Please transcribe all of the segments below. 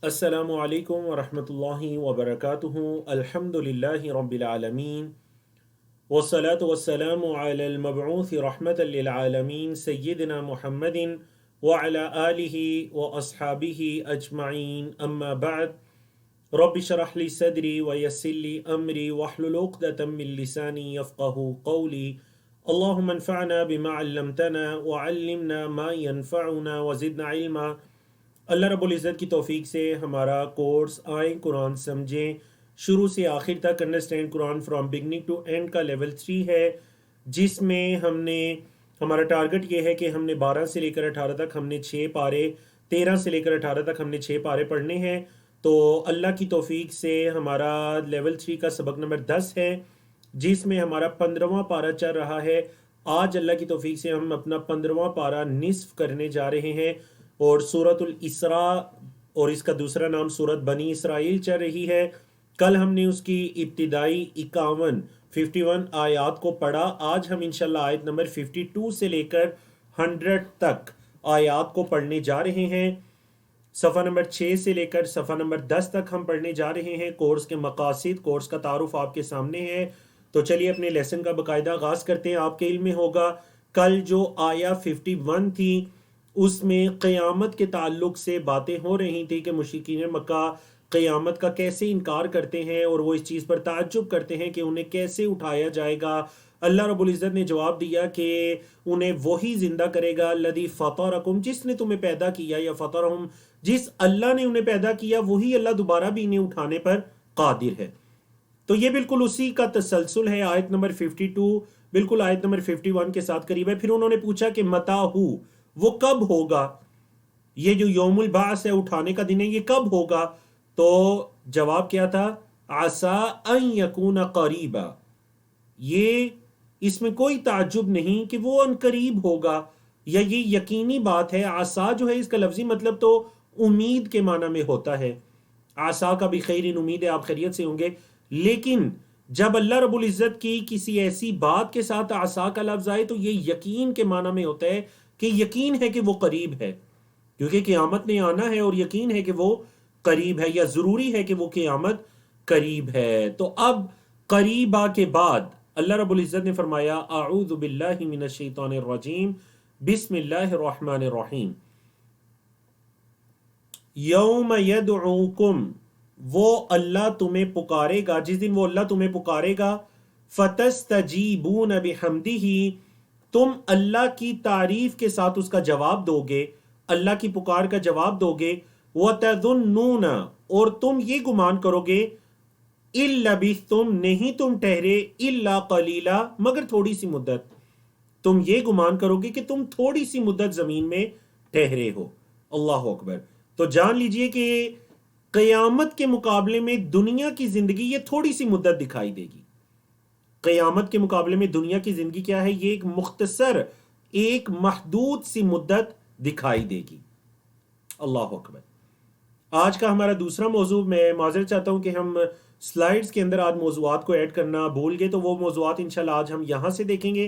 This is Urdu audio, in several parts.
السلام علیکم ورحمۃ اللہ وبرکاتہ الحمد للہ رب العالمین والصلاة والسلام علی المبعوث رحمۃ للعالمین سیدنا محمد وعلی آلہ واصحابہ اجمعین اما بعد رب اشرح لی صدری ویسر لی امری واحلل عقدۃ من لسانی یفقہوا قولی اللہم انفعنا بما علمتنا وعلمنا ما ينفعنا وزدنا علما۔ اللہ رب العزت کی توفیق سے ہمارا کورس آئیں قرآن سمجھیں شروع سے آخر تک understand Quran from beginning to end کا لیول 3 ہے، جس میں ہمارا ٹارگٹ یہ ہے کہ ہم نے 12 سے لے کر 18 تک ہم نے 6 پارے، 13 سے لے کر 18 تک ہم نے 6 پارے پڑھنے ہیں۔ تو اللہ کی توفیق سے ہمارا لیول 3 کا سبق نمبر 10 ہے، جس میں ہمارا 15واں پارہ چل رہا ہے۔ آج اللہ کی توفیق سے ہم اپنا 15واں پارہ نصف کرنے جا رہے ہیں، اور سورۃ الاسراء اور اس کا دوسرا نام سورۃ بنی اسرائیل چل رہی ہے۔ کل ہم نے اس کی ابتدائی 51 آیات کو پڑھا۔ آج ہم انشاءاللہ آیت نمبر 52 سے لے کر 100 تک آیات کو پڑھنے جا رہے ہیں۔ صفحہ نمبر 6 سے لے کر صفحہ نمبر 10 تک ہم پڑھنے جا رہے ہیں۔ کورس کے مقاصد، کورس کا تعارف آپ کے سامنے ہے، تو چلیے اپنے لیسن کا باقاعدہ آغاز کرتے ہیں۔ آپ کے علم میں ہوگا کل جو آیا 51 تھی اس میں قیامت کے تعلق سے باتیں ہو رہی تھی کہ مشرکین مکہ قیامت کا کیسے انکار کرتے ہیں اور وہ اس چیز پر تعجب کرتے ہیں کہ انہیں کیسے اٹھایا جائے گا۔ اللہ رب العزت نے جواب دیا کہ انہیں وہی زندہ کرے گا الذی فطرکم، جس نے تمہیں پیدا کیا، یا فطرہم، جس اللہ نے انہیں پیدا کیا وہی اللہ دوبارہ بھی انہیں اٹھانے پر قادر ہے۔ تو یہ بالکل اسی کا تسلسل ہے۔ آیت نمبر 52 بالکل آیت نمبر 51 کے ساتھ قریب ہے۔ پھر انہوں نے پوچھا کہ متى ہو، وہ کب ہوگا، یہ جو یوم البعث ہے، اٹھانے کا دن ہے، یہ کب ہوگا؟ تو جواب کیا تھا؟ عسیٰ ان یکون قریبا، یہ اس میں کوئی تعجب نہیں کہ وہ ان قریب ہوگا، یا یہ یقینی بات ہے۔ عسیٰ جو ہے اس کا لفظی مطلب تو امید کے معنی میں ہوتا ہے۔ عسیٰ کا بھی خیر، امید ہے آپ خیریت سے ہوں گے، لیکن جب اللہ رب العزت کی کسی ایسی بات کے ساتھ عسیٰ کا لفظ آئے تو یہ یقین کے معنی میں ہوتا ہے کہ یقین ہے کہ وہ قریب ہے، کیونکہ قیامت نے آنا ہے اور یقین ہے کہ وہ قریب ہے، یا ضروری ہے کہ وہ قیامت قریب ہے۔ تو اب قریبا کے بعد اللہ رب العزت نے فرمایا اعوذ باللہ من الشیطان الرجیم بسم اللہ الرحمن الرحیم۔ یوم یدعوکم، وہ اللہ تمہیں پکارے گا، جس دن وہ اللہ تمہیں پکارے گا، فتستجیبون بحمدہ، تم اللہ کی تعریف کے ساتھ اس کا جواب دو گے، اللہ کی پکار کا جواب دو گے، وَتَظُنُّونَ، اور تم یہ گمان کرو گے، إِن لَبِثْتُمْ، نہیں تم ٹھہرے، إِلَّا قَلِيلًا، مگر تھوڑی سی مدت، تم یہ گمان کرو گے کہ تم تھوڑی سی مدت زمین میں ٹھہرے ہو۔ اللہ اکبر۔ تو جان لیجئے کہ قیامت کے مقابلے میں دنیا کی زندگی یہ تھوڑی سی مدت دکھائی دے گی۔ قیامت کے مقابلے میں دنیا کی زندگی کیا ہے؟ یہ ایک مختصر، ایک محدود سی مدت دکھائی دے گی۔ اللہ اکبر۔ آج کا ہمارا دوسرا موضوع، میں معذرت چاہتا ہوں کہ ہم سلائیڈز کے اندر آج موضوعات کو ایڈ کرنا بھول گئے، تو وہ موضوعات انشاءاللہ آج ہم یہاں سے دیکھیں گے۔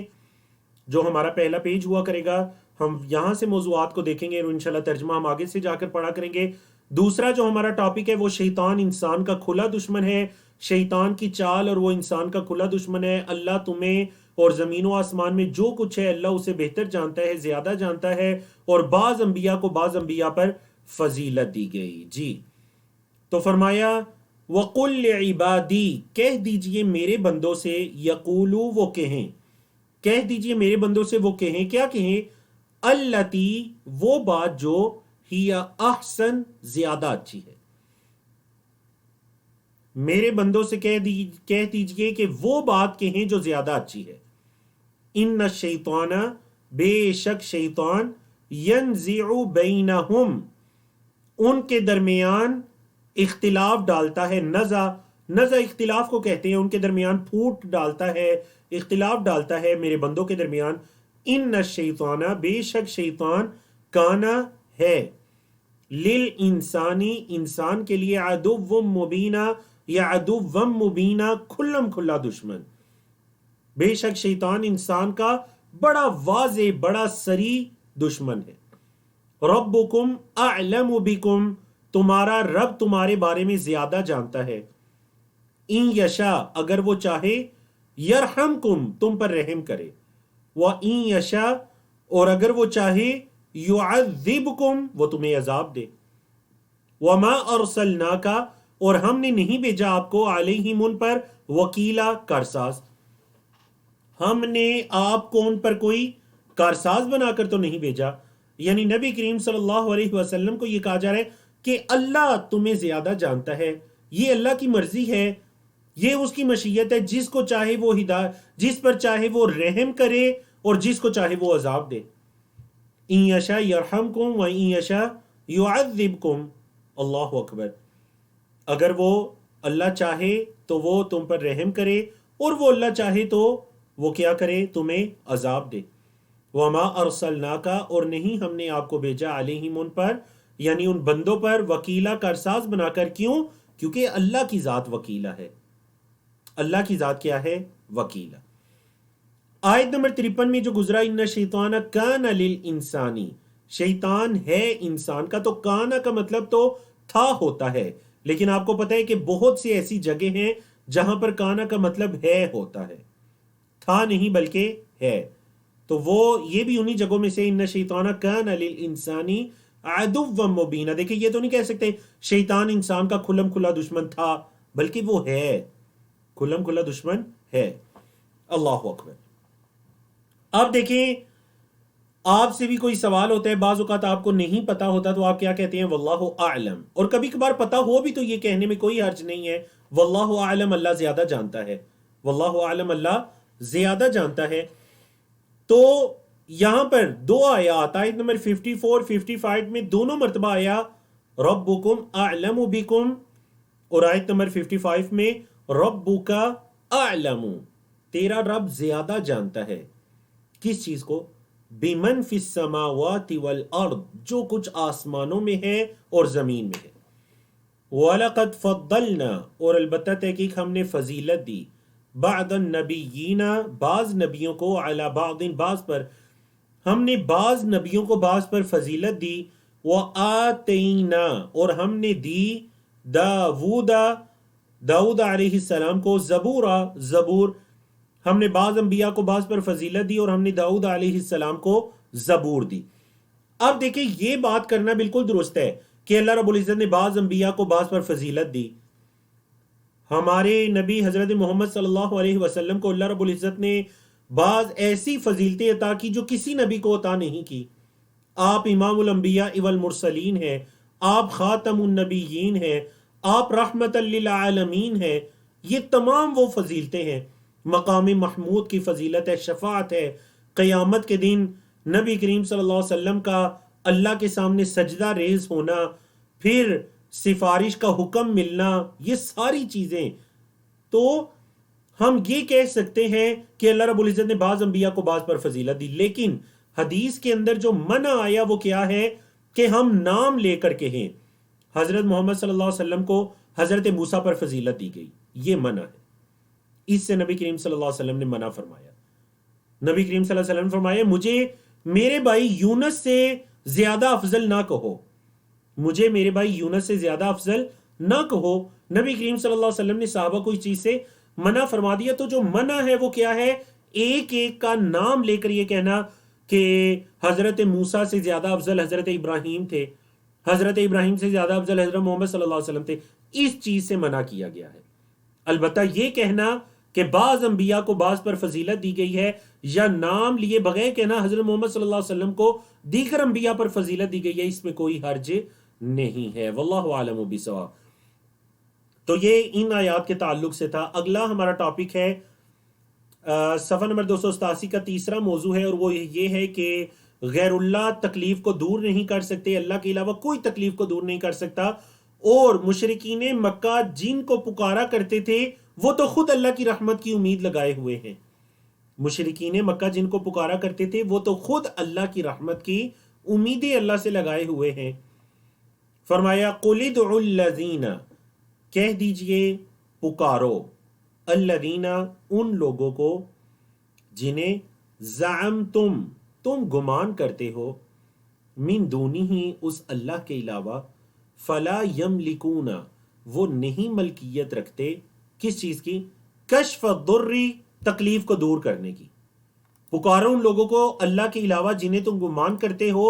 جو ہمارا پہلا پیج ہوا کرے گا ہم یہاں سے موضوعات کو دیکھیں گے، اور انشاءاللہ ترجمہ ہم آگے سے جا کر پڑھا کریں گے۔ دوسرا جو ہمارا ٹاپک ہے وہ شیطان انسان کا کھلا دشمن ہے، شیطان کی چال اور وہ انسان کا کھلا دشمن ہے۔ اللہ تمہیں اور زمین و آسمان میں جو کچھ ہے اللہ اسے بہتر جانتا ہے، زیادہ جانتا ہے، اور بعض انبیاء کو بعض انبیاء پر فضیلت دی گئی۔ جی، تو فرمایا وَقُلْ لِعِبَادِي، کہہ دیجئے میرے بندوں سے، یقولو، وہ کہیں، کہہ دیجئے میرے بندوں سے وہ کہیں، کیا کہیں؟ التی، وہ بات جو ہی احسن، زیادہ اچھی ہے۔ میرے بندوں سے کہہ دیجئے کہ وہ بات کہیں جو زیادہ اچھی ہے۔ ان الشیطان، بے شک شیطان، ینزع بینہم، ان کے درمیان اختلاف ڈالتا ہے۔ نزع اختلاف کو کہتے ہیں، ان کے درمیان پھوٹ ڈالتا ہے، اختلاف ڈالتا ہے میرے بندوں کے درمیان۔ ان الشیطان، بے شک شیطان، کانا ہے، للانسانی، انسان کے لیے، عدو مبینہ، یا عدو مبینہ، کھلم کھلا دشمن۔ بے شک شیطان انسان کا بڑا واضح، بڑا صریح دشمن ہے۔ ربکم اعلم بکم، تمہارا رب تمہارے بارے میں زیادہ جانتا ہے. ان یشا اگر وہ چاہے یرحمکم تم پر رحم کرے. وَإِن یشا اور اگر وہ چاہے یعذبکم وہ تمہیں عذاب دے. وما ارسلناک اور ہم نے نہیں بھیجا آپ کو علیہم ان پر وکیلا کارساز. ہم نے آپ کو ان پر کوئی کارساز بنا کر تو نہیں بھیجا. یعنی نبی کریم صلی اللہ علیہ وسلم کو یہ کہا جا رہا ہے کہ اللہ تمہیں زیادہ جانتا ہے, یہ اللہ کی مرضی ہے, یہ اس کی مشیت ہے, جس کو چاہے وہ ہدایت, جس پر چاہے وہ رحم کرے اور جس کو چاہے وہ عذاب دے. ان یشاء یرحمکم و ان یشاء یعذبکم. اللہ اکبر. اگر وہ اللہ چاہے تو وہ تم پر رحم کرے اور وہ اللہ چاہے تو وہ کیا کرے, تمہیں عذاب دے. وما ارسلناک اور نہیں ہم نے آپ کو بھیجا علیہم ان پر, یعنی ان بندوں پر وکیلا کارساز بنا کر. کیوں؟ کیونکہ اللہ کی ذات وکیلا ہے. اللہ کی ذات کیا ہے؟ وکیلا. آیت نمبر 53 میں جو گزرا ان شیطان کان للانسانی, شیطان ہے انسان کا. تو کانا کا مطلب تو تھا ہوتا ہے, لیکن آپ کو پتہ ہے کہ بہت سی ایسی جگہ ہیں جہاں پر کانا کا مطلب ہے ہوتا ہے, تھا نہیں بلکہ ہے. تو وہ یہ بھی انہی جگہوں میں سے ان شیطان کان للانسانی عدوا مبینا. دیکھیں یہ تو نہیں کہہ سکتے شیطان انسان کا کھلم کھلا دشمن تھا, بلکہ وہ ہے, کھلم کھلا دشمن ہے. اللہ اکبر. اب دیکھیں آپ سے بھی کوئی سوال ہوتا ہے, بعض اوقات آپ کو نہیں پتا ہوتا تو آپ کیا کہتے ہیں؟ واللہ اعلم. اور کبھی کبھار پتا ہو بھی تو یہ کہنے میں کوئی حرج نہیں ہے, واللہ اعلم, اللہ زیادہ جانتا ہے. واللہ اعلم, اللہ زیادہ جانتا ہے. تو یہاں پر دو آیات, آیت نمبر 54 55 میں دونوں مرتبہ آیا ربکم اعلم بکم, اور آیت نمبر 55 میں ربک اعلم, تیرا رب زیادہ جانتا ہے. کس چیز کو؟ بمن فی السماوات والارض, جو کچھ آسمانوں میں ہے اور زمین میں ہے. وَلَقَدْ فَضَّلْنَا اور البتہ تحقیق ہم نے فضیلت دی, بعض النبیین بعض نبیوں کو, علی بعض بعض پر, ہم نے بعض نبیوں کو بعض پر فضیلت دی. وَآتَيْنَا اور ہم نے دی داؤد علیہ السلام کو زبورا زبور, ہم نے بعض انبیاء کو بعض پر فضیلت دی اور ہم نے داؤد علیہ السلام کو زبور دی. اب دیکھیں یہ بات کرنا بالکل درست ہے کہ اللہ رب العزت نے بعض انبیاء کو بعض پر فضیلت دی. ہمارے نبی حضرت محمد صلی اللہ علیہ وسلم کو اللہ رب العزت نے بعض ایسی فضیلتیں عطا کی جو کسی نبی کو عطا نہیں کی. آپ امام الانبیاء والمرسلین ہیں, آپ خاتم النبیین ہیں, آپ رحمت للعالمین ہیں. یہ تمام وہ فضیلتیں ہیں. مقام محمود کی فضیلت ہے, شفاعت ہے, قیامت کے دن نبی کریم صلی اللہ علیہ وسلم کا اللہ کے سامنے سجدہ ریز ہونا, پھر سفارش کا حکم ملنا, یہ ساری چیزیں. تو ہم یہ کہہ سکتے ہیں کہ اللہ رب العزت نے بعض انبیاء کو بعض پر فضیلت دی, لیکن حدیث کے اندر جو منع آیا وہ کیا ہے کہ ہم نام لے کر کہیں. حضرت محمد صلی اللہ علیہ وسلم کو حضرت موسیٰ پر فضیلت دی گئی, یہ منع ہے. اس سے نبی کریم صلی اللہ علیہ وسلم نے منع فرمایا. نبی کریم صلی اللہ علیہ وسلم فرمایا مجھے میرے بھائی یونس سے زیادہ افضل نہ کہو, مجھے میرے بھائی یونس سے زیادہ افضل نہ کہو. نبی کریم صلی اللہ علیہ وسلم نے صحابہ کو اس چیز سے منع فرما دیا. تو جو منع ہے وہ کیا ہے؟ ایک ایک کا نام لے کر یہ کہنا کہ حضرت موسیٰ سے زیادہ افضل حضرت ابراہیم تھے, حضرت ابراہیم سے زیادہ افضل حضرت محمد صلی اللہ علیہ وسلم تھے, اس چیز سے منع کیا گیا ہے. البتہ یہ کہنا کہ بعض انبیاء کو بعض پر فضیلت دی گئی ہے, یا نام لیے بغیر کہنا حضرت محمد صلی اللہ علیہ وسلم کو دیگر انبیاء پر فضیلت دی گئی ہے, اس میں کوئی حرج نہیں ہے. واللہ اعلم بالصواب. تو یہ ان آیات کے تعلق سے تھا. اگلا ہمارا ٹاپک ہے صفحہ نمبر 287 کا تیسرا موضوع ہے, اور وہ یہ ہے کہ غیر اللہ تکلیف کو دور نہیں کر سکتے, اللہ کے علاوہ کوئی تکلیف کو دور نہیں کر سکتا. اور مشرکین مکہ جن کو پکارا کرتے تھے وہ تو خود اللہ کی رحمت کی امید لگائے ہوئے ہیں. مشرکین مکہ جن کو پکارا کرتے تھے وہ تو خود اللہ کی رحمت کی امیدیں اللہ سے لگائے ہوئے ہیں. فرمایا قُلِ ادْعُوا الَّذِينَ, کہہ دیجئے پکارو, الذین ان لوگوں کو, جنہیں زعمتم تم گمان کرتے ہو, من دونہ اس اللہ کے علاوہ, فلا یملکون، وہ نہیں ملکیت رکھتے کس چیز کی؟ کشف الضر، تکلیف کو دور کرنے کی۔ پکارو ان لوگوں کو اللہ کے علاوہ جنہیں تم گمان کرتے ہو،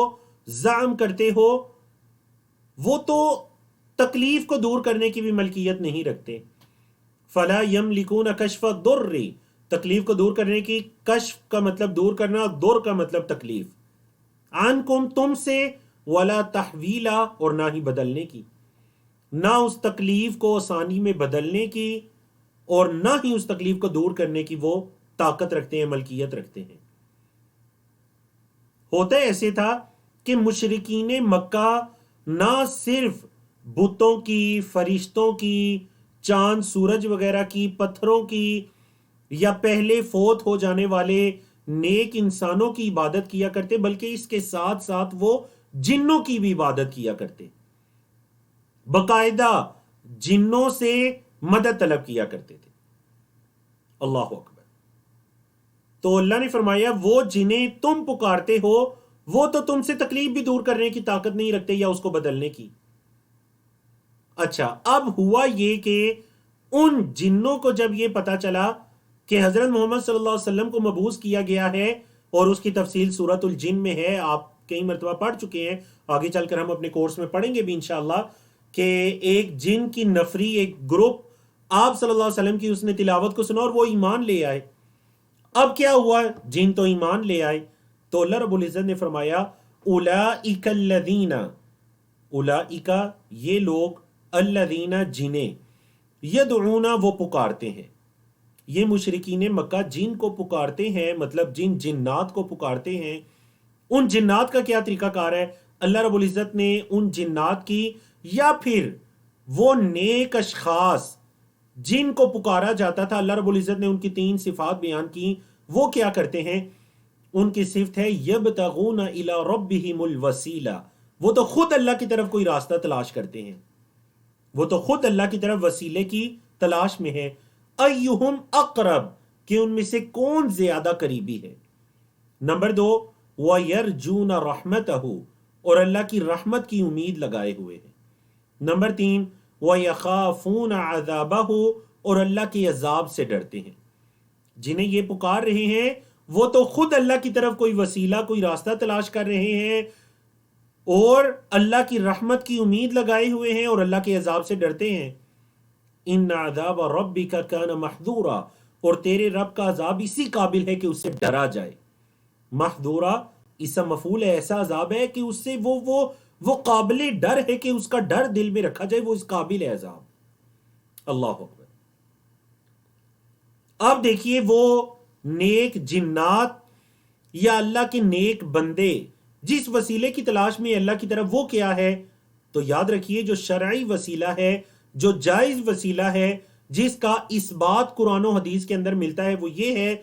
زعم کرتے ہو، وہ تو تکلیف کو دور کرنے کی بھی ملکیت نہیں رکھتے۔ فلا یملکون کشف الضر، تکلیف کو دور کرنے کی، کشف کا مطلب دور کرنا، در کا مطلب تکلیف، عنکم تم سے، ولا تحویلا اور نہ ہی بدلنے کی، نہ اس تکلیف کو آسانی میں بدلنے کی اور نہ ہی اس تکلیف کو دور کرنے کی وہ طاقت رکھتے ہیں، ملکیت رکھتے ہیں۔ ہوتا ایسے تھا کہ مشرکین مکہ نہ صرف بتوں کی، فرشتوں کی، چاند سورج وغیرہ کی، پتھروں کی یا پہلے فوت ہو جانے والے نیک انسانوں کی عبادت کیا کرتے، بلکہ اس کے ساتھ ساتھ وہ جنوں کی بھی عبادت کیا کرتے، باقاعدہ جنوں سے مدد طلب کیا کرتے تھے۔ اللہ اکبر۔ تو اللہ نے فرمایا وہ جنہیں تم پکارتے ہو وہ تو تم سے تکلیف بھی دور کرنے کی طاقت نہیں رکھتے یا اس کو بدلنے کی۔ اچھا، اب ہوا یہ کہ ان جنوں کو جب یہ پتا چلا کہ حضرت محمد صلی اللہ علیہ وسلم کو مبعوث کیا گیا ہے، اور اس کی تفصیل سورۃ الجن میں ہے، آپ کئی مرتبہ پڑھ چکے ہیں، آگے چل کر ہم اپنے کورس میں پڑھیں گے بھی انشاءاللہ، کہ ایک جن کی نفری، ایک گروپ آپ صلی اللہ علیہ وسلم کی اس نے تلاوت کو سنا اور وہ ایمان لے آئے۔ اب کیا ہوا؟ جن تو ایمان لے آئے، تو اللہ رب العزت نے فرمایا اولئک الذین، اولئک یہ لوگ، الذین جنہیں، یدعون وہ پکارتے ہیں، یہ مشرکین مکہ جن کو پکارتے ہیں، مطلب جن جنات کو پکارتے ہیں۔ ان جنات کا کیا طریقہ کار ہے؟ اللہ رب العزت نے ان جنات کی یا پھر وہ نیک اشخاص جن کو پکارا جاتا تھا، اللہ رب العزت نے ان کی 3 صفات بیان کی۔ وہ کیا کرتے ہیں؟ ان کی صفت ہے یبتغون الی ربہم الوسیلہ، وہ تو خود اللہ کی طرف کوئی راستہ تلاش کرتے ہیں، وہ تو خود اللہ کی طرف وسیلے کی تلاش میں ہے۔ ایہم اقرب، کہ ان میں سے کون زیادہ قریبی ہے۔ نمبر 2، وَيَرْجُونَ رَحْمَتَهُ، اور اللہ کی رحمت کی امید لگائے ہوئے ہیں۔ نمبر 3، وَيَخَافُونَ عَذَابَهُ، اور اللہ کے عذاب سے ڈرتے ہیں۔ جنہیں یہ پکار رہے ہیں وہ تو خود اللہ کی طرف کوئی وسیلہ، کوئی راستہ تلاش کر رہے ہیں اور اللہ کی رحمت کی امید لگائے ہوئے ہیں اور اللہ کے عذاب سے ڈرتے ہیں۔ ان عذاب ربک کان محذورا، اور تیرے رب کا عذاب اسی قابل ہے کہ اس سے ڈرا جائے۔ محذورا اسم مفعول ہے، ایسا عذاب ہے کہ اس سے وہ قابل ڈر ہے کہ اس کا ڈر دل میں رکھا جائے، وہ اس قابل ہے عذاب۔ اللہ اکبر۔ اب دیکھیے وہ نیک جنات یا اللہ کے نیک بندے جس وسیلے کی تلاش میں اللہ کی طرف، وہ کیا ہے؟ تو یاد رکھیے جو شرعی وسیلہ ہے، جو جائز وسیلہ ہے، جس کا اس بات قرآن و حدیث کے اندر ملتا ہے، وہ یہ ہے،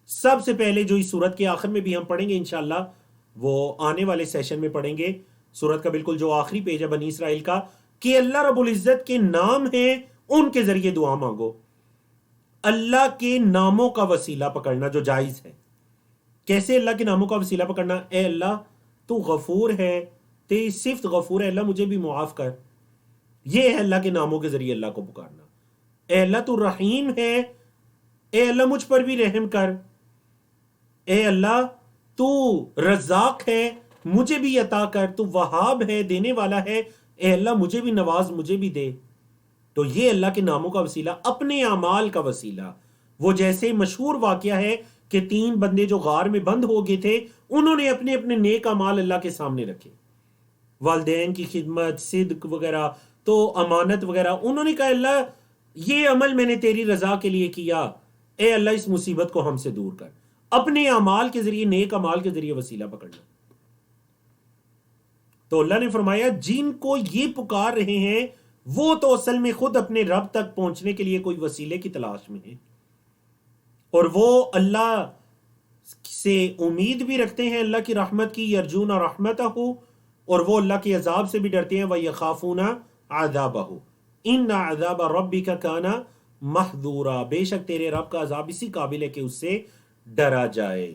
سب سے پہلے جو اس سورت کے آخر میں بھی ہم پڑھیں گے انشاءاللہ، وہ آنے والے سیشن میں پڑھیں گے، سورت کا بالکل جو آخری پیج ہے بنی اسرائیل کا، کہ اللہ رب العزت کے نام ہیں، ان کے ذریعے دعا مانگو۔ اللہ کے ناموں کا وسیلہ پکڑنا جو جائز ہے۔ کیسے اللہ کے ناموں کا وسیلہ پکڑنا؟ اے اللہ تو غفور ہے، تیری صفت غفور ہے، اللہ مجھے بھی معاف کر۔ یہ ہے اللہ کے ناموں کے ذریعے اللہ کو پکارنا۔ اے اللہ تو رحیم ہے، اے اللہ مجھ پر بھی رحم کر۔ اے اللہ تو رزاق ہے، مجھے بھی عطا کر۔ تو وہاب ہے، دینے والا ہے، اے اللہ مجھے بھی نواز، مجھے بھی دے۔ تو یہ اللہ کے ناموں کا وسیلہ، اپنے اعمال کا وسیلہ۔ وہ جیسے مشہور واقعہ ہے کہ 3 بندے جو غار میں بند ہو گئے تھے، انہوں نے اپنے اپنے نیک اعمال اللہ کے سامنے رکھے، والدین کی خدمت، صدق وغیرہ، تو امانت وغیرہ۔ انہوں نے کہا اللہ یہ عمل میں نے تیری رضا کے لیے کیا، اے اللہ اس مصیبت کو ہم سے دور کر۔ اپنے اعمال کے ذریعے، نیک اعمال کے ذریعے وسیلہ پکڑنا۔ تو اللہ نے فرمایا جن کو یہ پکار رہے ہیں وہ تو اصل میں خود اپنے رب تک پہنچنے کے لیے کوئی وسیلے کی تلاش میں ہیں، اور وہ اللہ سے امید بھی رکھتے ہیں، اللہ کی رحمت کی، یرجون رحمتہ، اور وہ اللہ کے عذاب سے بھی ڈرتے ہیں، وَيَخَافُونَ عَذَابَهُ إِنَّ عَذَابَ رَبِّكَ كَانَ مَحْذُورًا، بے شک تیرے رب کا عذاب اسی قابل ہے کہ اس سے ڈرا جائے۔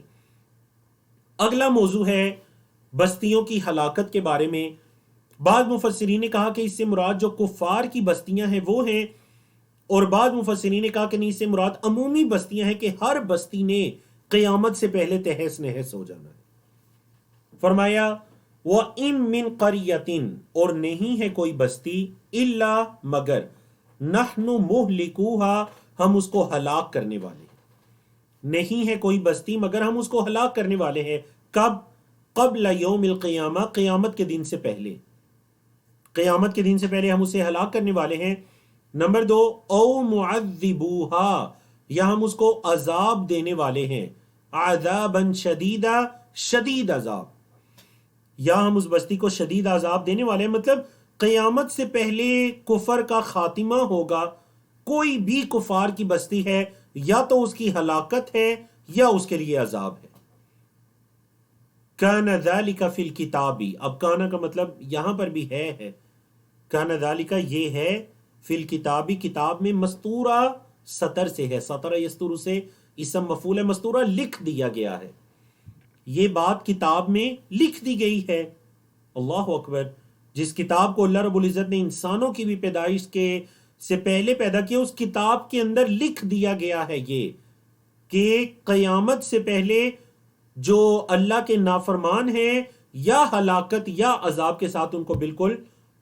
اگلا موضوع ہے بستیوں کی ہلاکت کے بارے میں، بعض مفسرین نے کہا کہ اس سے مراد جو کفار کی بستیاں ہیں وہ ہیں، اور بعض مفسرین نے کہا کہ نہیں، اس سے مراد عمومی بستیاں ہیں کہ ہر بستی نے قیامت سے پہلے تہس نہس ہو جانا ہے۔ فرمایا وَإِن مِّن قَرْيَةٍ، اور نہیں ہے کوئی بستی، إِلَّا مگر نَحْنُ مُهْلِكُوهَا، ہم اس کو ہلاک کرنے والے ہیں۔ نہیں ہے کوئی بستی مگر ہم اس کو ہلاک کرنے والے ہیں۔ کب؟ قبل یوم القیامہ، قیامت کے دن سے پہلے، قیامت کے دن سے پہلے ہم اسے ہلاک کرنے والے ہیں۔ نمبر 2، او معذبوها، یا ہم اس کو عذاب دینے والے ہیں، عذابا شدیدا، شدید عذاب، یا ہم اس بستی کو شدید عذاب دینے والے ہیں، مطلب قیامت سے پہلے کفر کا خاتمہ ہوگا۔ کوئی بھی کفار کی بستی ہے، یا تو اس کی ہلاکت ہے یا اس کے لیے عذاب ہے۔ کان ذالک فی الکتاب، اب کانا کا مطلب یہاں پر بھی ہے کان ذالک یہ ہے، فی الکتابی کتاب میں، مستورہ سطر سے ہے، سطر یستر سے اسم مفعول مستورہ لکھ دیا گیا ہے، یہ بات کتاب میں لکھ دی گئی ہے۔ اللہ اکبر، جس کتاب کو اللہ رب العزت نے انسانوں کی بھی پیدائش کے سے پہلے پیدا کیا، اس کتاب کے اندر لکھ دیا گیا ہے یہ کہ قیامت سے پہلے جو اللہ کے نافرمان ہیں، یا ہلاکت یا عذاب کے ساتھ ان کو بالکل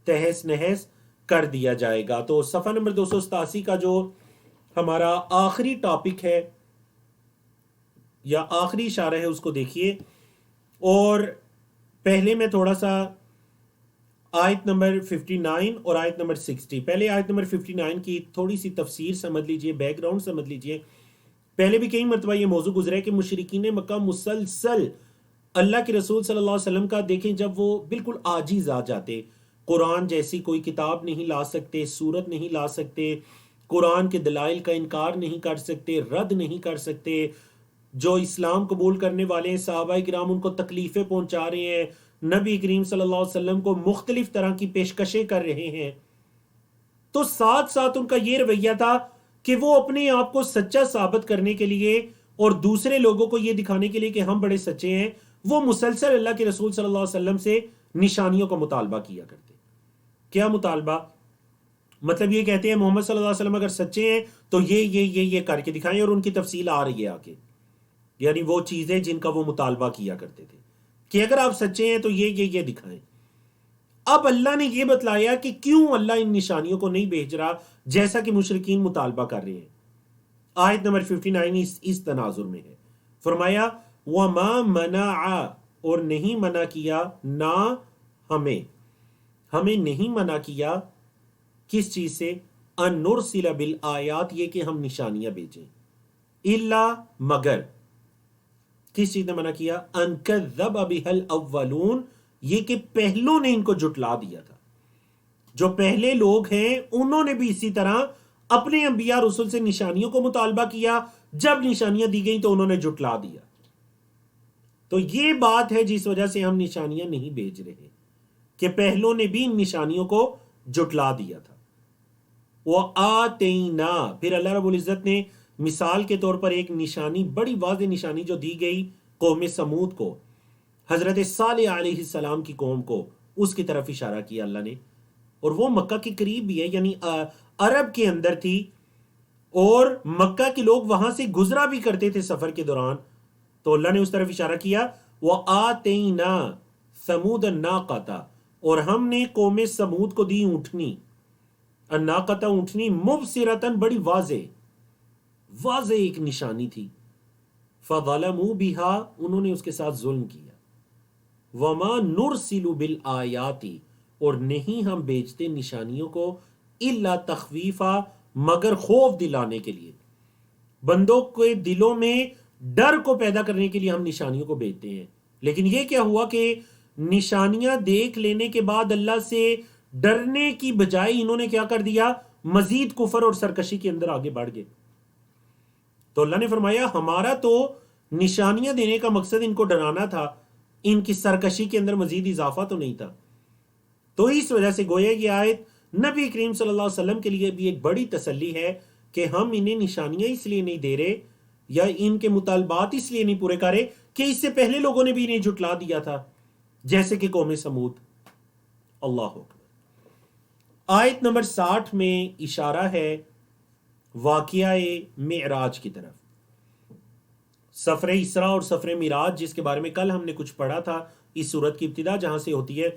تہس نہس کر دیا جائے گا۔ تو صفحہ نمبر 287 کا جو ہمارا آخری ٹاپک ہے یا آخری اشارہ ہے اس کو دیکھیے، اور پہلے میں تھوڑا سا آیت نمبر 59 اور آیت نمبر 60، پہلے آیت نمبر 59 کی تھوڑی سی تفسیر سمجھ لیجئے، بیک گراؤنڈ سمجھ لیجئے۔ پہلے بھی کئی مرتبہ یہ موضوع گزرا ہے کہ مشرکین مکہ مسلسل اللہ کے رسول صلی اللہ علیہ وسلم کا، دیکھیں جب وہ بالکل عاجز آ جاتے، قرآن جیسی کوئی کتاب نہیں لا سکتے، سورت نہیں لا سکتے، قرآن کے دلائل کا انکار نہیں کر سکتے، رد نہیں کر سکتے، جو اسلام قبول کرنے والے ہیں صحابہ کرام ان کو تکلیفیں پہنچا رہے ہیں، نبی کریم صلی اللہ علیہ وسلم کو مختلف طرح کی پیشکشیں کر رہے ہیں، تو ساتھ ساتھ ان کا یہ رویہ تھا کہ وہ اپنے آپ کو سچا ثابت کرنے کے لیے اور دوسرے لوگوں کو یہ دکھانے کے لیے کہ ہم بڑے سچے ہیں، وہ مسلسل اللہ کے رسول صلی اللہ علیہ وسلم سے نشانیوں کا مطالبہ کیا کرتے۔ کیا مطالبہ؟ مطلب یہ کہتے ہیں محمد صلی اللہ علیہ وسلم اگر سچے ہیں تو یہ کر کے دکھائیں، اور ان کی تفصیل آ رہی ہے آگے، یعنی وہ چیزیں جن کا وہ مطالبہ کیا کرتے تھے کہ اگر آپ سچے ہیں تو یہ دکھائیں۔ اب اللہ نے یہ بتلایا کہ کیوں اللہ ان نشانیوں کو نہیں بھیج رہا جیسا کہ مشرکین مطالبہ کر رہے ہیں۔ آیت نمبر 59 اس تناظر میں ہے، فرمایا وَمَا مَنَعَ، اور نہیں منع کیا، نہ ہمیں نہیں منع کیا کس چیز سے، ان نرسل بالآیات، یہ کہ ہم نشانیاں بھیجیں، الا مگر، کس چیز نے منع کیا، ان کذب بها الاولون، یہ کہ پہلوں نے ان کو جھٹلا دیا تھا، جو پہلے لوگ ہیں انہوں نے بھی اسی طرح اپنے انبیاء رسول سے نشانیوں کو مطالبہ کیا، جب نشانیاں دی گئیں تو انہوں نے جھٹلا دیا۔ تو یہ بات ہے جس وجہ سے ہم نشانیاں نہیں بھیج رہے، کہ پہلوں نے بھی ان نشانیوں کو جھٹلا دیا تھا۔ وَآتَيْنَا، پھر اللہ رب العزت نے مثال کے طور پر ایک نشانی، بڑی واضح نشانی جو دی گئی قوم سمود کو، حضرت صالح علیہ السلام کی قوم کو، اس کی طرف اشارہ کیا اللہ نے، اور وہ مکہ کے قریب بھی ہے، یعنی عرب کے اندر تھی، اور مکہ کے لوگ وہاں سے گزرا بھی کرتے تھے سفر کے دوران، تو اللہ نے اس طرف اشارہ کیا، وَآتَيْنَا ثَمُودَ النَّاقَةَ، اور ہم نے قوم سمود کو دی اونٹنی، الناقۃ اونٹنی، مبصرۃ، بڑی واضح ایک نشانی تھی، فظلموا بها، انہوں نے اس کے ساتھ ظلم کیا، وما نرسل بالآیات، اور نہیں ہم بیچتے نشانیوں کو، الا تخویفا، مگر خوف دلانے کے لیے، بندوں کے دلوں میں ڈر کو پیدا کرنے کے لیے ہم نشانیوں کو بیچتے ہیں۔ لیکن یہ کیا ہوا کہ نشانیاں دیکھ لینے کے بعد اللہ سے ڈرنے کی بجائے انہوں نے کیا کر دیا، مزید کفر اور سرکشی کے اندر آگے بڑھ گئے۔ تو اللہ نے فرمایا ہمارا تو نشانیاں دینے کا مقصد ان کو ڈرانا تھا، ان کی سرکشی کے اندر مزید اضافہ تو نہیں تھا۔ تو اس وجہ سے گویا یہ آیت نبی کریم صلی اللہ علیہ وسلم کے لیے بھی ایک بڑی تسلی ہے کہ ہم انہیں نشانیاں اس لیے نہیں دے رہے یا ان کے مطالبات اس لیے نہیں پورے کر رہے کہ اس سے پہلے لوگوں نے بھی انہیں جھٹلا دیا تھا، جیسے کہ قوم سمود۔ اللہ اکبر۔ آیت نمبر 60 میں اشارہ ہے واقعہ معراج کی طرف، سفر اسراء اور سفر معراج، جس کے بارے میں کل ہم نے کچھ پڑھا تھا، اس صورت کی ابتدا جہاں سے ہوتی ہے،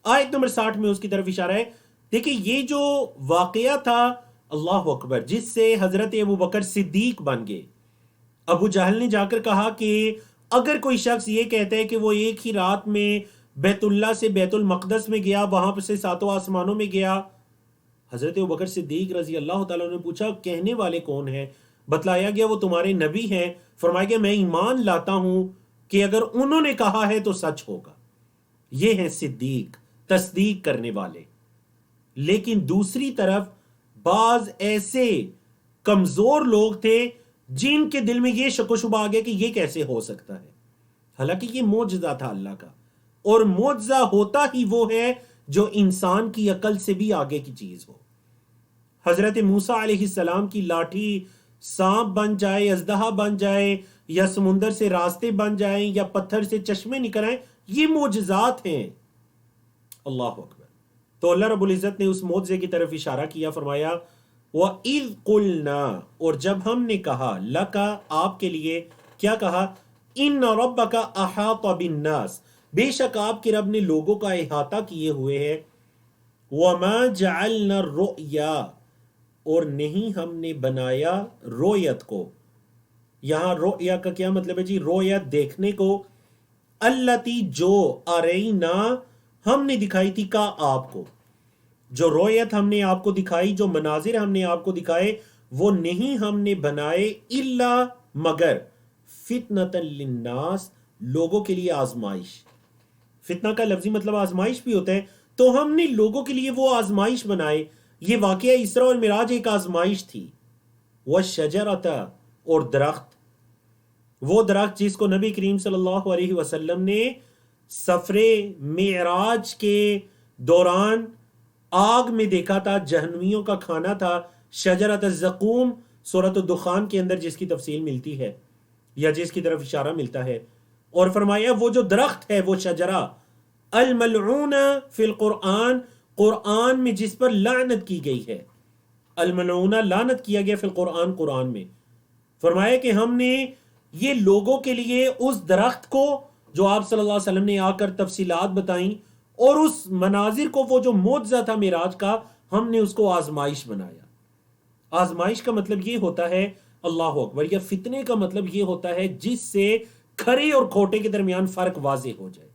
آیت نمبر 60 میں اس کی طرف اشارہ ہے۔ دیکھیں یہ جو واقعہ تھا، اللہ اکبر، جس سے حضرت ابو بکر صدیق بن گئے۔ ابو جہل نے جا کر کہا کہ اگر کوئی شخص یہ کہتا ہے کہ وہ ایک ہی رات میں بیت اللہ سے بیت المقدس میں گیا، وہاں سے 7 آسمانوں میں گیا، حضرت ابو بکر صدیق رضی اللہ تعالیٰ نے پوچھا کہنے والے کون ہیں؟ بتلایا گیا وہ تمہارے نبی ہیں۔ فرمایا گیا میں ایمان لاتا ہوں کہ اگر انہوں نے کہا ہے تو سچ ہوگا۔ یہ ہیں صدیق، تصدیق کرنے والے۔ لیکن دوسری طرف بعض ایسے کمزور لوگ تھے جن کے دل میں یہ شک و شبہ آ گیا کہ یہ کیسے ہو سکتا ہے، حالانکہ یہ معجزہ تھا اللہ کا، اور معجزہ ہوتا ہی وہ ہے جو انسان کی عقل سے بھی آگے کی چیز ہو۔ حضرت موسیٰ علیہ السلام کی لاٹھی سانپ بن جائے، اژدہا بن جائے، یا سمندر سے راستے بن جائیں، یا پتھر سے چشمے نکل آئیں، یہ معجزات ہیں۔ اللہ اکبر۔ تو اللہ رب العزت نے اس معجزے کی طرف اشارہ کیا، فرمایا وَإِذْ قُلْنَا، اور جب ہم نے کہا، لَكَ، آپ کے لیے، کیا کہا؟ إِنَّ رَبَّكَ أَحَاطَ بِالنَّاسِ، بے شک آپ کے رب نے لوگوں کا احاطہ کیے ہوئے ہے۔ وَمَا جَعَلْنَا الرُّؤْيَا، اور نہیں ہم نے بنایا رویت کو۔ یہاں رؤیا کا کیا مطلب ہے جی؟ رویت دیکھنے کو، التی جو، ارینا ہم نے دکھائی تھی، کا آپ کو، جو رویت ہم نے آپ کو دکھائی، جو مناظر ہم نے آپ کو دکھائے، وہ نہیں ہم نے بنائے الا مگر فتنۃ للناس، لوگوں کے لیے آزمائش۔ فتنہ کا لفظی مطلب آزمائش بھی ہوتا ہے، تو ہم نے لوگوں کے لیے وہ آزمائش بنائے۔ یہ واقعہ اسراء اور معراج ایک آزمائش تھی۔ وَالشَّجَرَةَ، اور درخت، وہ درخت جس کو نبی کریم صلی اللہ علیہ وسلم نے سفر معراج کے دوران آگ میں دیکھا تھا، جہنمیوں کا کھانا تھا، شجرۃ الزقوم، سورۃ الدخان کے اندر جس کی تفصیل ملتی ہے یا جس کی طرف اشارہ ملتا ہے۔ اور فرمایا وہ جو درخت ہے، وہ شجرہ الملعون فی القرآن، قرآن میں جس پر لعنت کی گئی ہے، الملعون لعنت کیا گیا فی القرآن، قرآن میں۔ فرمایا کہ ہم نے یہ لوگوں کے لیے اس درخت کو جو آپ صلی اللہ علیہ وسلم نے آ کر تفصیلات بتائیں، اور اس مناظر کو، وہ جو معجزہ تھا معراج کا، ہم نے اس کو آزمائش بنایا۔ آزمائش کا مطلب یہ ہوتا ہے، اللہ اکبر، یا فتنے کا مطلب یہ ہوتا ہے جس سے کھرے اور کھوٹے کے درمیان فرق واضح ہو جائے۔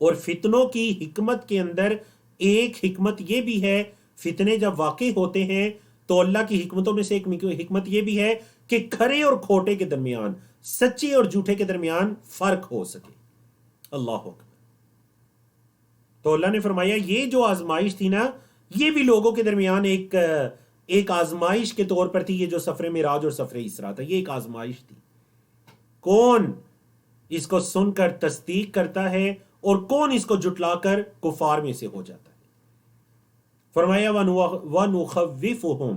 اور فتنوں کی حکمت کے اندر ایک حکمت یہ بھی ہے، فتنے جب واقع ہوتے ہیں تو اللہ کی حکمتوں میں سے ایک حکمت یہ بھی ہے کہ کھرے اور کھوٹے کے درمیان، سچے اور جھوٹے کے درمیان فرق ہو سکے۔ اللہ اکبر۔ تو اللہ نے فرمایا یہ جو آزمائش تھی نا، یہ بھی لوگوں کے درمیان ایک آزمائش کے طور پر تھی۔ یہ جو سفر معراج اور سفر اسراء تھا، یہ ایک آزمائش تھی۔ کون اس کو سن کر تصدیق کرتا ہے اور کون اس کو جھٹلا کر کفار میں سے ہو جاتا ہے۔ فرمایا وَنُخَوِّفُهُمْ،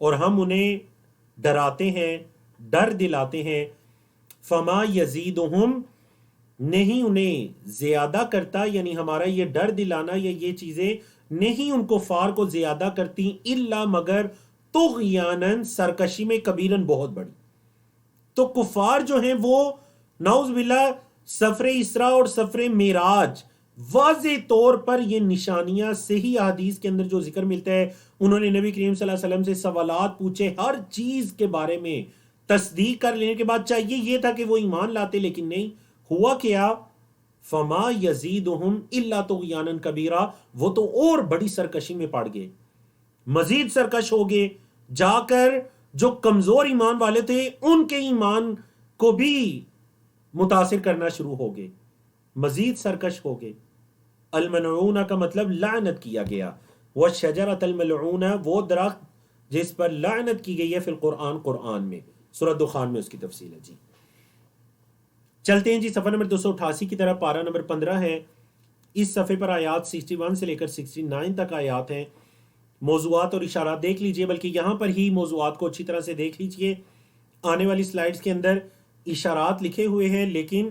اور ہم انہیں ڈراتے ہیں، ڈر دلاتے ہیں، فَمَا يَزِيدُهُمْ، نہیں انہیں زیادہ کرتا، یعنی ہمارا یہ ڈر دلانا یا یہ چیزیں نہیں ان کفار کو زیادہ کرتی، الا مگر طغیاناً، سرکشی میں، کبیراً، بہت بڑی۔ تو کفار جو ہیں وہ نعوذ باللہ سفر اسراء اور سفر معراج، واضح طور پر یہ نشانیاں صحیح احادیث کے اندر جو ذکر ملتا ہے، انہوں نے نبی کریم صلی اللہ علیہ وسلم سے سوالات پوچھے، ہر چیز کے بارے میں تصدیق کر لینے کے بعد چاہیے یہ تھا کہ وہ ایمان لاتے، لیکن نہیں ہوا کیا؟ فما یزیدہم الا طغیانا کبیرا، وہ تو اور بڑی سرکشی میں پڑ گئے، مزید سرکش ہو گئے، جا کر جو کمزور ایمان والے تھے ان کے ایمان کو بھی متاثر کرنا شروع ہو گئے، مزید سرکش ہو گئے۔ الملعون کا مطلب لعنت کیا گیا، والشجرۃ الملعون، وہ درخت جس پر لعنت کی گئی ہے، فی القرآن، قرآن میں، سورۃ دخان میں اس کی تفصیل ہے۔ جی چلتے ہیں جی صفحہ نمبر 288 کی طرف، پارہ نمبر 15 ہے۔ اس صفحے پر آیات 61 سے لے کر 69 تک آیات ہیں۔ موضوعات اور اشارات دیکھ لیجئے، بلکہ یہاں پر ہی موضوعات کو اچھی طرح سے دیکھ لیجئے۔ آنے والی سلائیڈز کے اندر اشارات لکھے ہوئے ہیں، لیکن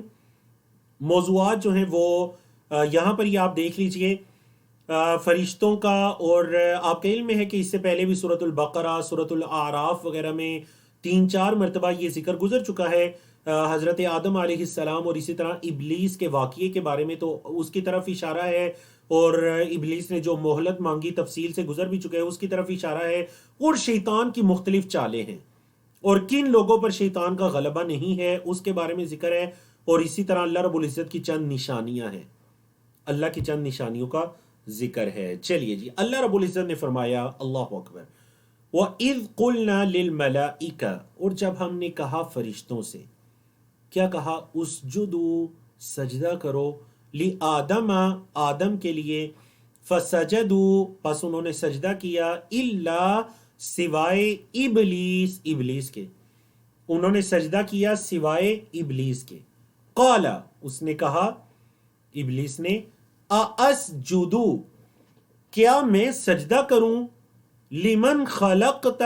موضوعات جو ہیں وہ یہاں پر یہ آپ دیکھ لیجئے فرشتوں کا، اور آپ کا علم ہے کہ اس سے پہلے بھی سورۃ البقرہ، سورۃ الاعراف وغیرہ میں 3-4 مرتبہ یہ ذکر گزر چکا ہے حضرت آدم علیہ السلام اور اسی طرح ابلیس کے واقعے کے بارے میں، تو اس کی طرف اشارہ ہے، اور ابلیس نے جو مہلت مانگی تفصیل سے گزر بھی چکے ہیں، اس کی طرف اشارہ ہے، اور شیطان کی مختلف چالیں ہیں اور کن لوگوں پر شیطان کا غلبہ نہیں ہے اس کے بارے میں ذکر ہے، اور اسی طرح اللہ رب العزت کی چند نشانیاں ہیں، اللہ کی چند نشانیوں کا ذکر ہے۔ چلیے جی، اللہ رب العزت نے فرمایا، اللہ اکبر، وَإِذْ قُلْنَا لِلْمَلَائِكَةِ، اور جب ہم نے کہا فرشتوں سے، کیا کہا؟ اسجدوا، سجدہ کرو، لِآدَمَ، آدم کے لیے، فسجدوا، پس انہوں نے سجدہ کیا، الا، سوائے، ابلیس، ابلیس کے، انہوں نے سجدہ کیا سوائے ابلیس کے، قال، اس نے کہا، ابلیس نے، اَأَسْجُدُ، کیا میں سجدہ کروں، لمن خلقت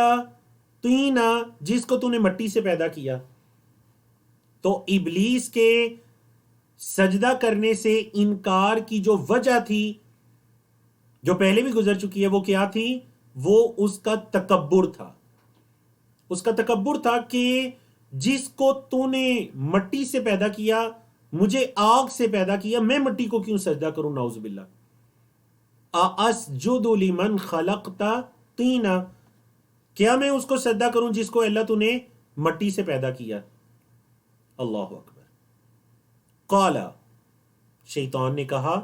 طینا، جس کو تو نے مٹی سے پیدا کیا۔ تو ابلیس کے سجدہ کرنے سے انکار کی جو وجہ تھی، جو پہلے بھی گزر چکی ہے، وہ کیا تھی؟ وہ اس کا تکبر تھا، اس کا تکبر تھا کہ جس کو تو نے مٹی سے پیدا کیا، مجھے آگ سے پیدا کیا، میں مٹی کو کیوں سجدہ کروں، نعوذ باللہ۔ اَأَسْجُدُ لِمَنْ خَلَقْتَ طِينًا، کیا میں اس کو سجدہ کروں جس کو اللہ تو نے مٹی سے پیدا کیا۔ اللہ اکبر۔ قال، شیطان نے کہا،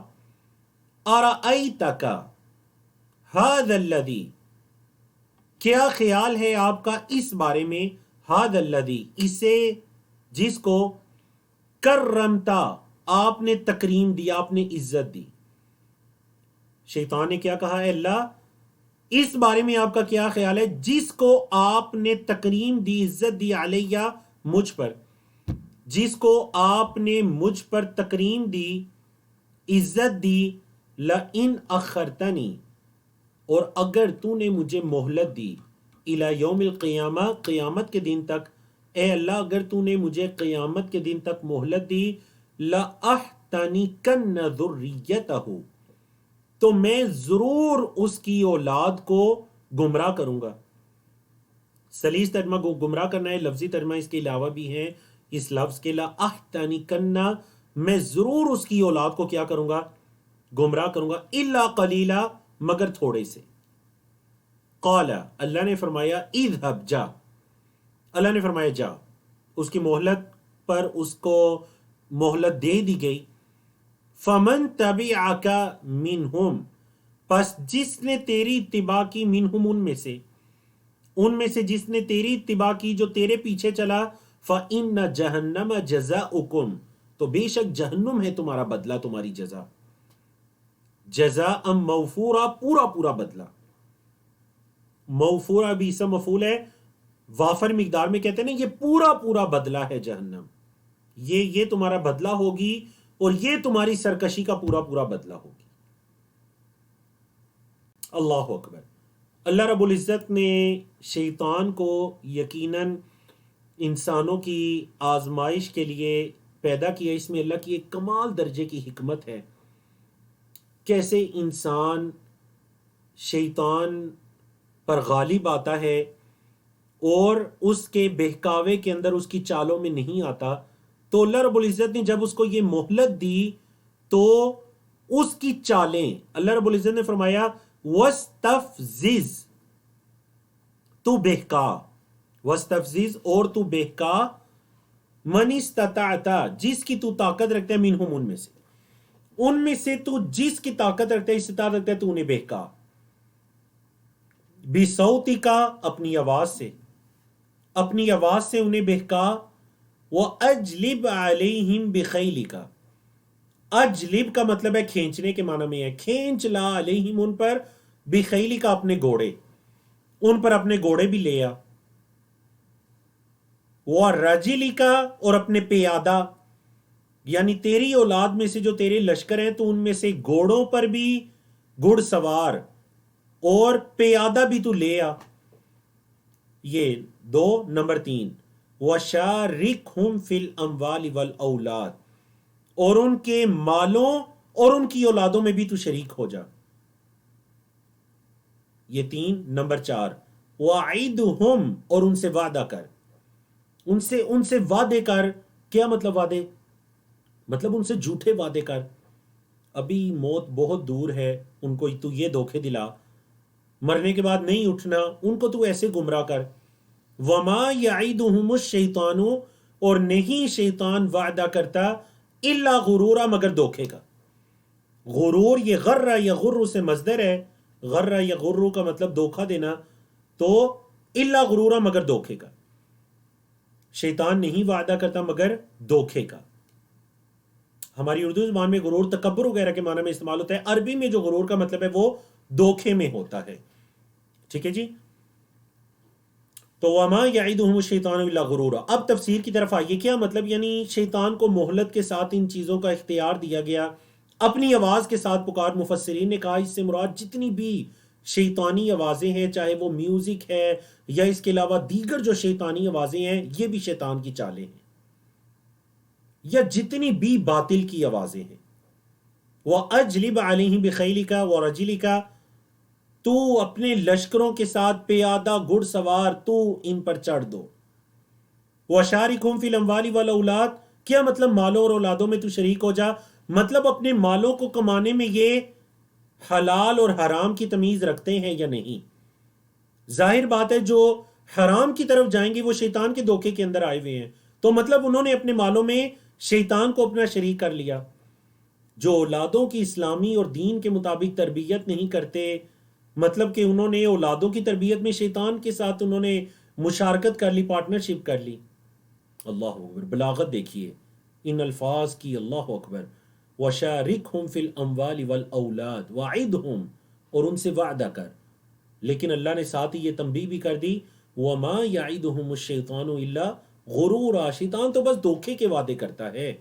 أَرَأَيْتَكَ هَذَا الَّذِي، کیا خیال ہے آپ کا اس بارے میں، هَذَا الَّذِي، اسے جس کو، کرمتا، آپ نے تکریم دی، آپ نے عزت دی۔ شیطان نے کیا کہا؟ اے اللہ، اس بارے میں آپ کا کیا خیال ہے جس کو آپ نے تکریم دی، عزت دی، علیہ، مجھ پر، جس کو آپ نے مجھ پر تکریم دی، عزت دی، لَإِنْ أَخَّرْتَنِي، اور اگر تو نے مجھے مہلت دی، إِلَى يَوْمِ الْقِيَامَةِ، قیامت کے دن تک، اے اللہ اگر تو نے مجھے قیامت کے دن تک مہلت دی، لَأَحْتَنِكَنَّ ذُرِّيَّتَهُ، تو میں ضرور اس کی اولاد کو گمراہ کروں گا۔ سلیس ترجمہ گمراہ کرنا ہے، لفظی ترجمہ اس کے علاوہ بھی ہیں اس لفظ کے، لَأَحْتَنِكَنَّ، میں ضرور اس کی اولاد کو کیا کروں گا؟ گمراہ کروں گا، إِلَّا قَلِيلًا، مگر تھوڑے سے۔ قال، اللہ نے فرمایا، اذهب، جا، اللہ نے فرمایا جا، اس کی مہلت پر اس کو مہلت دے دی گئی۔ فمن تبعک منہم، پس جس نے تیری اتباع کی، منہم، ان میں سے جس نے تیری اتباع کی، جو تیرے پیچھے چلا، فإن جہنم جزاؤکم، تو بے شک جہنم ہے تمہارا بدلہ، تمہاری جزا، جزاء موفورا، پورا پورا بدلہ۔ موفورا بھی اسم مفعول ہے، وافر مقدار میں کہتے ہیں نا، یہ پورا پورا بدلہ ہے جہنم، یہ تمہارا بدلہ ہوگی، اور یہ تمہاری سرکشی کا پورا پورا بدلہ ہوگی۔ اللہ اکبر۔ اللہ رب العزت نے شیطان کو یقیناً انسانوں کی آزمائش کے لیے پیدا کیا، اس میں اللہ کی ایک کمال درجے کی حکمت ہے، کیسے انسان شیطان پر غالب آتا ہے اور اس کے بہکاوے کے اندر، اس کی چالوں میں نہیں آتا۔ تو اللہ رب العزت نے جب اس کو یہ مہلت دی تو اس کی چالیں، اللہ رب العزت نے فرمایا، وَاسْتَفْزِزْ، تو بہکا، وَاسْتَفْزِزْ، اور تو بہکا، مَنِ اسْتَطَعْتَ، جس کی تو طاقت رکھتا ہے، منہم، ان میں سے تو جس کی طاقت رکھتا ہے، استطاعت رکھتا ہے، تو انہیں بہکا، بِصَوْتِكَ، اپنی آواز سے، اپنی آواز سے انہیں بہکا، وَأَجْلِبْ عَلَيْهِمْ بِخَيْلِكَ، اجلب کا مطلب ہے کھینچنے کے معنی میں ہے، کھینچ لا علیہم، ان پر، بِخَيْلِكَ، اپنے گھوڑے، ان پر اپنے گھوڑے بھی لے آ، وَرَجِلِكَ، اور اپنے پیادہ، یعنی تیری اولاد میں سے جو تیرے لشکر ہیں تو ان میں سے گھوڑوں پر بھی گھڑ سوار اور پیادہ بھی تو لے آ۔ یہ دو، نمبر 3، وَشَارِكْهُمْ فِي الْأَمْوَالِ وَالْأَوْلَادِ، اور ان کے مالوں اور ان کی اولادوں میں بھی تو شریک ہو جا. یہ 3. نمبر 4 وَعِدْهُمْ اور ان سے وعدہ کر. ان سے وعدے کر. کیا مطلب وعدے؟ مطلب ان سے جھوٹے وعدے کر. ابھی موت بہت دور ہے، ان کو تو یہ دھوکے دلا، مرنے کے بعد نہیں اٹھنا، ان کو تو ایسے گمراہ کر. وَمَا يَعِدُهُمُ الشَّيْطَانُ اور نہیں شیطان وعدہ کرتا الا غرورا مگر دھوکے کا. غرور یہ غرہ یا غرو سے مصدر ہے. غرہ یا غرو کا مطلب دھوکا دینا، تو الا غرورا مگر دھوکے کا. شیطان نہیں وعدہ کرتا مگر دھوکے کا. ہماری اردو زبان میں غرور تکبر وغیرہ کے معنی میں استعمال ہوتا ہے، عربی میں جو غرور کا مطلب ہے وہ دھوکے میں ہوتا ہے. ٹھیک ہے جی. تو وما یعدہم الشیطان الا غرورا. اب تفسیر کی طرف آئیے. کیا مطلب؟ یعنی شیطان کو مہلت کے ساتھ ان چیزوں کا اختیار دیا گیا، اپنی آواز کے ساتھ پکار. مفسرین نے کہا اس سے مراد جتنی بھی شیطانی آوازیں ہیں، چاہے وہ میوزک ہے یا اس کے علاوہ دیگر جو شیطانی آوازیں ہیں، یہ بھی شیطان کی چالیں ہیں، یا جتنی بھی باطل کی آوازیں ہیں. وَأَجْلِبْ عَلَيْهِمْ بِخَيْلِكَ وَرَجِلِكَ تو اپنے لشکروں کے ساتھ پیادہ گھڑ سوار تو ان پر چڑھ دو. وَشَارِكْهُمْ فِي الْأَمْوَالِ وَالْأَوْلَادِ کیا مطلب مالوں اور اولادوں میں تو شریک ہو جا. مطلب اپنے مالوں کو کمانے میں یہ حلال اور حرام کی تمیز رکھتے ہیں یا نہیں. ظاہر بات ہے جو حرام کی طرف جائیں گے وہ شیطان کے دھوکے کے اندر آئے ہوئے ہیں، تو مطلب انہوں نے اپنے مالوں میں شیطان کو اپنا شریک کر لیا. جو اولادوں کی اسلامی اور دین کے مطابق تربیت نہیں کرتے، مطلب کہ انہوں نے اولادوں کی تربیت میں شیطان کے ساتھ انہوں نے مشارکت کر لی، پارٹنرشپ کر لی. اللہ اکبر. بلاغت دیکھیے ان الفاظ کی. اللہ اکبر. وَشَارِكْهُمْ فِي الْأَمْوَالِ وَالْأَوْلَادِ وَعِدْهُمْ اور ان سے وعدہ کر. لیکن اللہ نے ساتھ ہی یہ تنبیہ بھی کر دی وَمَا يَعِدُهُمُ الشَّيْطَانُ إِلَّا غُرُورًا. شیطان تو بس دھوکے کے وعدے کرتا ہے.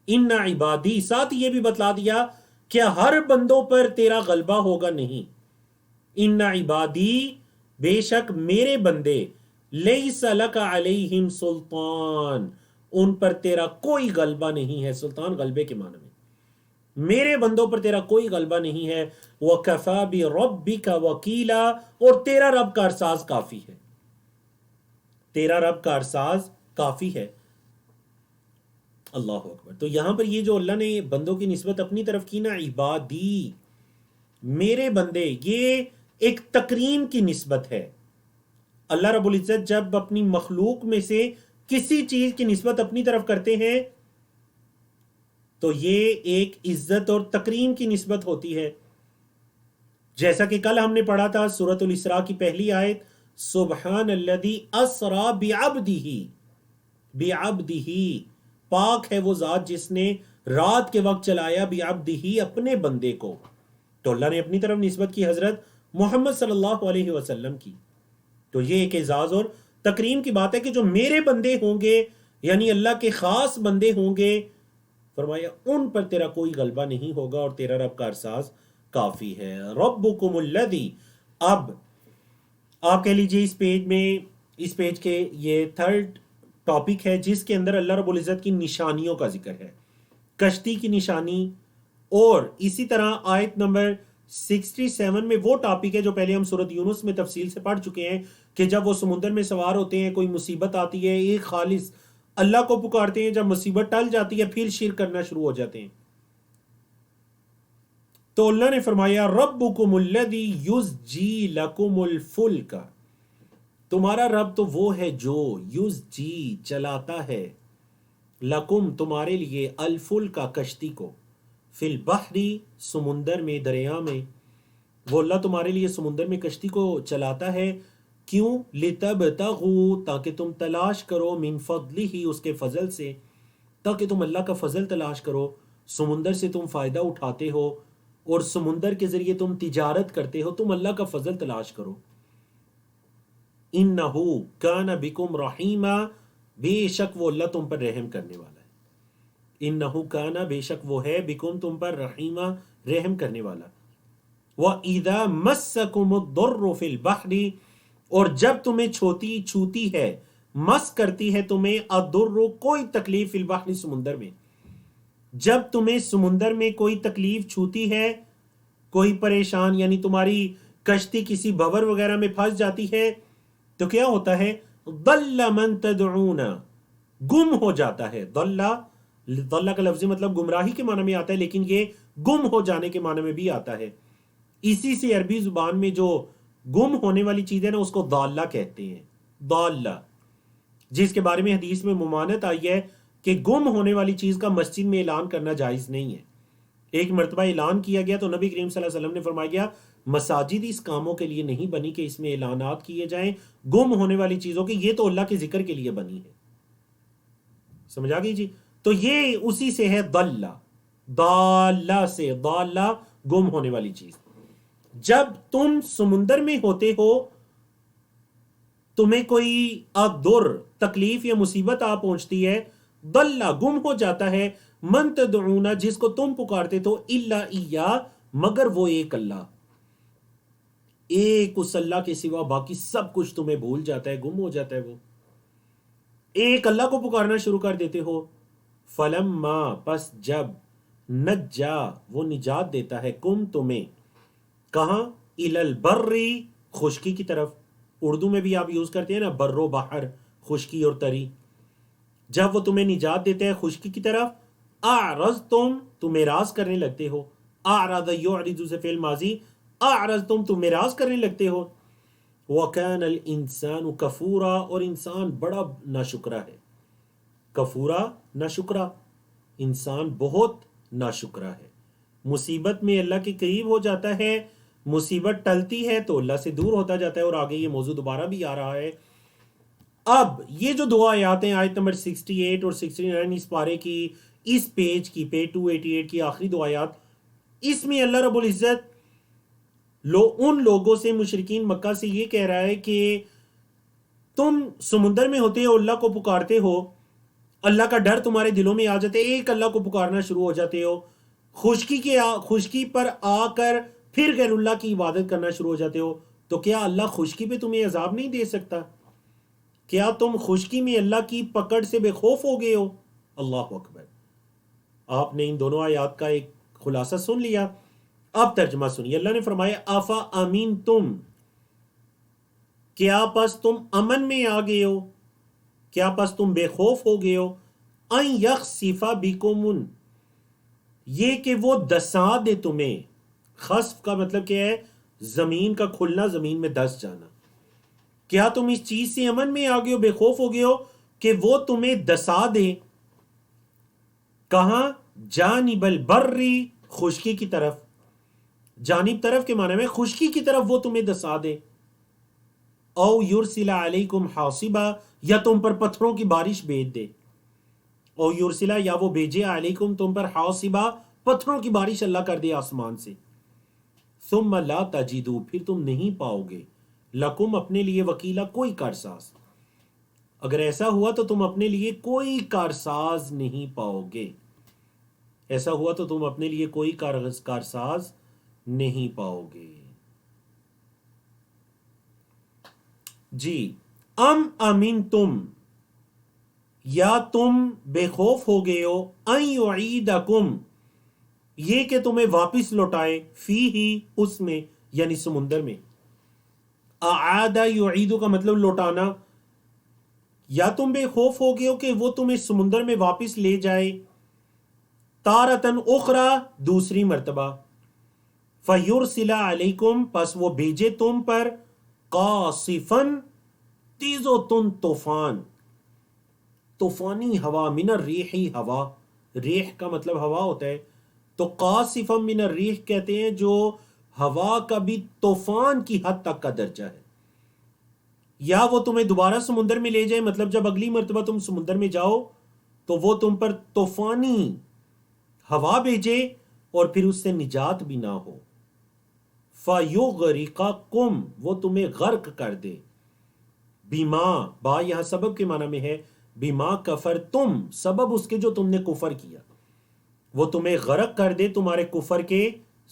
ان عبادی ساتھ یہ بھی بتلا دیا کہ ہر بندوں پر تیرا غلبہ ہوگا نہیں. ان عبادی بے شک میرے بندے لیس لک علیہم سلطان ان پر تیرا کوئی غلبہ نہیں ہے. سلطان غلبے کے معنی میں میرے بندوں پر تیرا کوئی غلبہ نہیں ہے. وَكَفَى بِرَبِّكَ وَكِيلًا اور تیرا رب کارساز کافی ہے. تیرا رب کارساز کافی ہے. اللہ اکبر. تو یہاں پر یہ جو اللہ نے بندوں کی نسبت اپنی طرف کی نا، عبادی میرے بندے، یہ ایک تکریم کی نسبت ہے. اللہ رب العزت جب اپنی مخلوق میں سے کسی چیز کی نسبت اپنی طرف کرتے ہیں تو یہ ایک عزت اور تکریم کی نسبت ہوتی ہے. جیسا کہ کل ہم نے پڑھا تھا سورۃ الاسراء کی پہلی آیت، سبحان الذی اسری بعبدہ پاک ہے وہ ذات جس نے رات کے وقت چلایا بعبدہ اپنے بندے کو. تو اللہ نے اپنی طرف نسبت کی حضرت محمد صلی اللہ علیہ وسلم کی. تو یہ ایک اعزاز اور تکریم کی بات ہے کہ جو میرے بندے ہوں گے، یعنی اللہ کے خاص بندے ہوں گے، فرمایا ان پر تیرا کوئی غلبہ نہیں ہوگا اور تیرا رب کارساز کافی ہے. ربکم الذی. اب آپ کہہ لیجئے اس پیج کے یہ تھرڈ ٹاپک ہے جس کے اندر اللہ رب العزت کی نشانیوں کا ذکر ہے. کشتی کی نشانی، اور اسی طرح آیت نمبر 67 میں وہ ٹاپک ہے جو پہلے ہم سورۃ یونس میں تفصیل سے پڑھ چکے ہیں کہ جب وہ سمندر میں سوار ہوتے ہیں، کوئی مصیبت آتی ہے، ایک خالص اللہ کو پکارتے ہیں، جب مصیبت ٹل جاتی ہے پھر شرک کرنا شروع ہو جاتے ہیں. تو اللہ نے فرمایا ربکم الذی یزجی لکم الفلک. تمہارا رب تو وہ ہے جو یزجی چلاتا ہے، لکم تمہارے لیے، الفلک کشتی کو، فی البحر سمندر میں، دریا میں. وہ اللہ تمہارے لیے سمندر میں کشتی کو چلاتا ہے. کیوں؟ لِتَبْتَغُوا تاکہ تم تلاش کرو، من فضلہ اس کے فضل سے، تاکہ تم اللہ کا فضل تلاش کرو. سمندر سے تم فائدہ اٹھاتے ہو اور سمندر کے ذریعے تم تجارت کرتے ہو، تم اللہ کا فضل تلاش کرو. اِنَّهُ كَانَ بِكُمْ رَحِيمًا بے شک وہ اللہ تم پر رحم کرنے والا ہے. انہو کانا بے شک وہ ہے، بکم تم پر، رحیمہ رحم کرنے والا. وَإِذَا مَسَّكُمُ الضُّرُّ فِي الْبَحْرِ اور جب تمہیں چھوتی ہے، مس کرتی ہے تمہیں الضُّرُّ کوئی تکلیف، فی البحر سمندر میں. جب تمہیں سمندر میں کوئی تکلیف چھوتی ہے، کوئی پریشان، یعنی تمہاری کشتی کسی بھور وغیرہ میں پھنس جاتی ہے، تو کیا ہوتا ہے؟ ضل من تدعون، گم ہو جاتا ہے. ضل کا لفظی مطلب گمراہی کے معنی میں آتا ہے، لیکن یہ گم ہو جانے کے معنی میں بھی آتا ہے. اسی سے عربی زبان میں جو گم ہونے والی چیز ہے نا، اس کو ضالہ کہتے ہیں. ضالہ، جس کے بارے میں حدیث میں ممانعت آئی ہے کہ گم ہونے والی چیز کا مسجد میں اعلان کرنا جائز نہیں ہے. ایک مرتبہ اعلان کیا گیا تو نبی کریم صلی اللہ علیہ وسلم نے فرمایا گیا مساجد اس کاموں کے لیے نہیں بنی کہ اس میں اعلانات کیے جائیں گم ہونے والی چیزوں کے، یہ تو اللہ کے ذکر کے لیے بنی ہے. سمجھ آ گئی جی؟ تو یہ اسی سے ہے ضلہ، ضالہ سے، ضالہ گم ہونے والی چیز. جب تم سمندر میں ہوتے ہو، تمہیں کوئی در تکلیف یا مصیبت آ پہنچتی ہے، ضلہ گم ہو جاتا ہے، من تدعون جس کو تم پکارتے تو، الا ایاہ مگر وہ ایک اللہ، ایک اس اللہ کے سوا باقی سب کچھ تمہیں بھول جاتا ہے، گم ہو جاتا ہے. وہ ایک اللہ کو پکارنا شروع کر دیتے ہو. فلما پس جب، نجا وہ نجات دیتا ہے، کم تمہیں، کہاں؟ الی البر خشکی کی طرف. اردو میں بھی آپ یوز کرتے ہیں نا بر و بحر، خشکی اور تری. جب وہ تمہیں نجات دیتے ہیں خشکی کی طرف، تم اعراض کرنے لگتے ہو. اعرض یعرض سے فعل ماضی، تم اعراض کرنے لگتے ہو. وَكَانَ الْإِنسَانُ كَفُورًا اور انسان بڑا ناشکرا ہے. کفورا ناشکرا، انسان بہت ناشکرا ہے. مصیبت میں اللہ کے قریب ہو جاتا ہے، مصیبت ٹلتی ہے تو اللہ سے دور ہوتا جاتا ہے. اور آگے یہ موضوع دوبارہ بھی آ رہا ہے. اب یہ جو دو آیات ہیں، آیت نمبر 68 اور 69 اس پارے کی، اس پیج کی، پیج 288 کی آخری دو آیات، اس میں اللہ رب العزت ان لوگوں سے، مشرکین مکہ سے یہ کہہ رہا ہے کہ تم سمندر میں ہوتے ہو، اللہ کو پکارتے ہو، اللہ کا ڈر تمہارے دلوں میں آ جاتے، ایک اللہ کو پکارنا شروع ہو جاتے ہو، خشکی پر آ کر پھر غیر اللہ کی عبادت کرنا شروع ہو جاتے ہو، تو کیا اللہ خشکی پہ تمہیں عذاب نہیں دے سکتا؟ کیا تم خشکی میں اللہ کی پکڑ سے بے خوف ہو گئے ہو؟ اللہ اکبر. آپ نے ان دونوں آیات کا ایک خلاصہ سن لیا. اب ترجمہ سنیے. اللہ نے فرمایا آفا امین تم، کیا پس تم امن میں آ گئے ہو، کیا پس تم بے خوف ہو گئے ہو، ان یخسف بکم، یہ کہ وہ دسا دے تمہیں. خسف کا مطلب کیا ہے؟ زمین کا کھلنا، زمین میں دس جانا. کیا تم اس چیز سے امن میں آ گئے ہو، بے خوف ہو گئے ہو کہ وہ تمہیں دسا دے. کہاں؟ جانب البری خشکی کی طرف. جانب طرف کے معنی میں خشکی کی طرف وہ تمہیں دسا دے. او یرسل علیکم حاصبا، یا تم پر پتھروں کی بارش بھیج دے. او یرسلا، یا وہ بھیجے، علیکم تم پر، حاصبا پتھروں کی بارش اللہ کر دے آسمان سے. ثم لا تجدو، پھر تم نہیں پاؤ گے، لکم اپنے لیے، وکیلا کوئی کارساز. اگر ایسا ہوا تو تم اپنے لیے کوئی کارساز نہیں پاؤ گے. ایسا ہوا تو تم اپنے لیے کوئی کارساز نہیں پاؤ گے. جی. امین تم، یا تم بے خوف ہو گئے ہو، ان یعیدکم، یہ کہ تمہیں واپس لوٹائے، فی ہی اس میں، یعنی سمندر میں. اعاد یعید کا مطلب لوٹانا. یا تم بے خوف ہو گئے ہو کہ وہ تمہیں سمندر میں واپس لے جائے. تارتن اخرى، دوسری مرتبہ. فیرسل علیکم، پس وہ بھیجے تم پر، قاصفن، تیز و تن طوفان، طوفانی ہوا، من الریح ہوا، ریح کا مطلب ہوا ہوتا ہے، تو قاصفا من الریح کہتے ہیں جو ہوا کا بھی طوفان کی حد تک کا درجہ ہے. یا وہ تمہیں دوبارہ سمندر میں لے جائے، مطلب جب اگلی مرتبہ تم سمندر میں جاؤ تو وہ تم پر طوفانی ہوا بھیجے اور پھر اس سے نجات بھی نہ ہو. فَيُغْرِقَكُمْ، وہ تمہیں غرق کر دے. بیما، با یہاں سبب کے معنی میں ہے، بیما کفر تم، سبب اس کے جو تم نے کفر کیا، وہ تمہیں غرق کر دے تمہارے کفر کے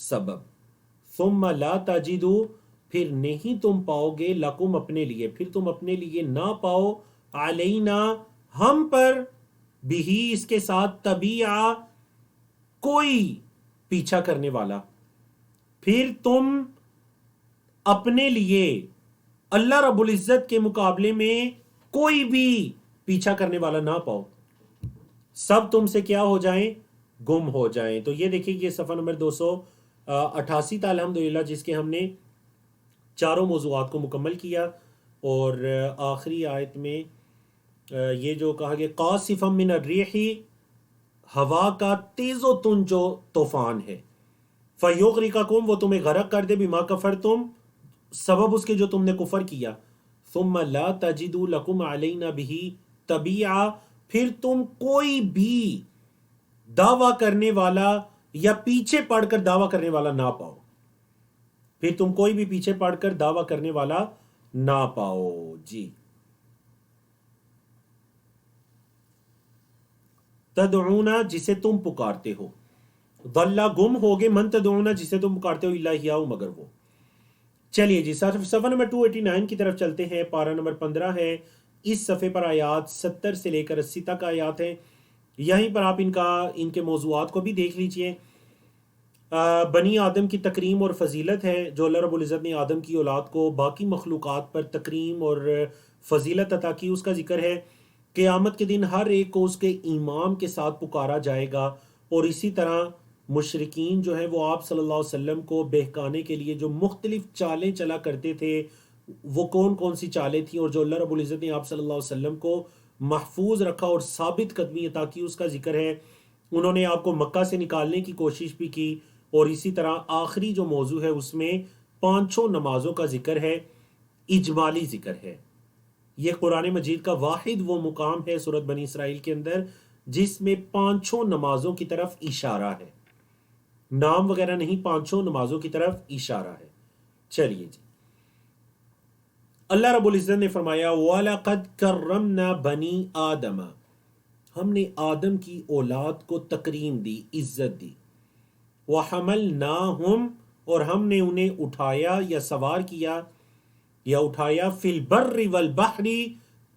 سبب. ثم لا تجدو، پھر نہیں تم پاؤ گے، لکم اپنے لیے، پھر تم اپنے لیے نہ پاؤ، علینا ہم پر، بھی اس کے ساتھ، طبیعہ کوئی پیچھا کرنے والا، پھر تم اپنے لیے اللہ رب العزت کے مقابلے میں کوئی بھی پیچھا کرنے والا نہ پاؤ، سب تم سے کیا ہو جائیں؟ گم ہو جائیں۔ تو یہ دیکھیں یہ صفحہ نمبر 288 تھا الحمدللہ، جس کے ہم نے چاروں موضوعات کو مکمل کیا، اور آخری آیت میں یہ جو کہا گیا قاصفا من الریح، ہوا کا تیز و تند جو طوفان ہے، فیغرقکم، وہ تمہیں غرق کر دے، بما کفرتم، سبب اس کے جو تم نے کفر کیا، ثم لا تجدوا لکم علینا بہ تبیعا، پھر تم کوئی بھی دعویٰ کرنے والا یا پیچھے پڑ کر دعویٰ کرنے والا نہ پاؤ، پھر تم کوئی بھی پیچھے پڑ کر دعویٰ کرنے والا نہ پاؤ۔ جی، تدعونا، جسے تم پکارتے ہو، ضلہ، گم ہوگے، من تدعونا، جسے تم پکارتے ہو، الا ہیہ، مگر وہ۔ چلیے جی صفحہ نمبر 289 کی طرف چلتے ہیں، پارہ نمبر 15 ہے، اس صفحے پر آیات 70 سے لے کر 80 تک آیات ہیں، یہیں پر آپ ان کے موضوعات کو بھی دیکھ لیجئے۔ بنی آدم کی تکریم اور فضیلت ہے، جو اللہ رب العزت نے آدم کی اولاد کو باقی مخلوقات پر تکریم اور فضیلت عطا کی، اس کا ذکر ہے۔ قیامت کے دن ہر ایک کو اس کے ایمان کے ساتھ پکارا جائے گا، اور اسی طرح مشرکین جو ہیں وہ آپ صلی اللہ علیہ وسلم کو بہکانے کے لیے جو مختلف چالیں چلا کرتے تھے، وہ کون کون سی چالیں تھیں، اور جو اللہ رب العزت نے آپ صلی اللہ علیہ وسلم کو محفوظ رکھا اور ثابت قدمی عطا کی، اس کا ذکر ہے۔ انہوں نے آپ کو مکہ سے نکالنے کی کوشش بھی کی، اور اسی طرح آخری جو موضوع ہے اس میں 5 نمازوں کا ذکر ہے، اجمالی ذکر ہے۔ یہ قرآن مجید کا واحد وہ مقام ہے سورۃ بنی اسرائیل کے اندر جس میں 5 نمازوں کی طرف اشارہ ہے، نام وغیرہ نہیں، 5 نمازوں کی طرف اشارہ ہے۔ چلیے جی، اللہ رب العزت نے فرمایا وَلَقَدْ كَرَّمْنَا بَنِي آدَمَ، ہم نے آدم کی اولاد کو تکریم دی، عزت دی، وَحَمَلْنَاهُمْ، اور ہم نے انہیں اٹھایا یا سوار کیا یا اٹھایا، فی البر والبحر،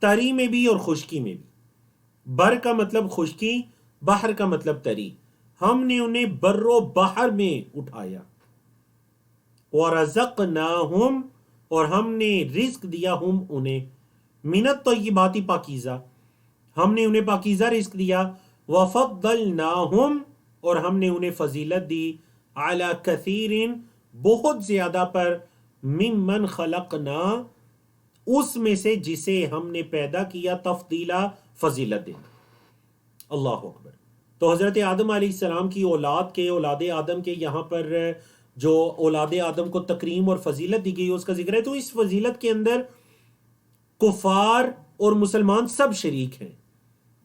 تری میں بھی اور خشکی میں بھی۔ بر کا مطلب خشکی، بحر کا مطلب تری، ہم نے انہیں بر و بحر میں اٹھایا۔ وَرَزَقْنَاهُمْ، اور ہم نے رزق دیا ہم انہیں، من الطیبات، پاکیزہ، ہم نے انہیں پاکیزہ رزق دیا، وَفَضَّلْنَاهُمْ، اور ہم نے انہیں فضیلت دی، عَلَى كَثِيرٍ، بہت زیادہ پر، ممن خلقنا، اس میں سے جسے ہم نے پیدا کیا، تفضیلا، فضیلت دینا۔ اللہ اکبر۔ تو حضرت آدم علیہ السلام کی اولاد آدم کے یہاں پر جو اولاد آدم کو تکریم اور فضیلت دی گئی اس کا ذکر ہے۔ تو اس فضیلت کے اندر کفار اور مسلمان سب شریک ہیں،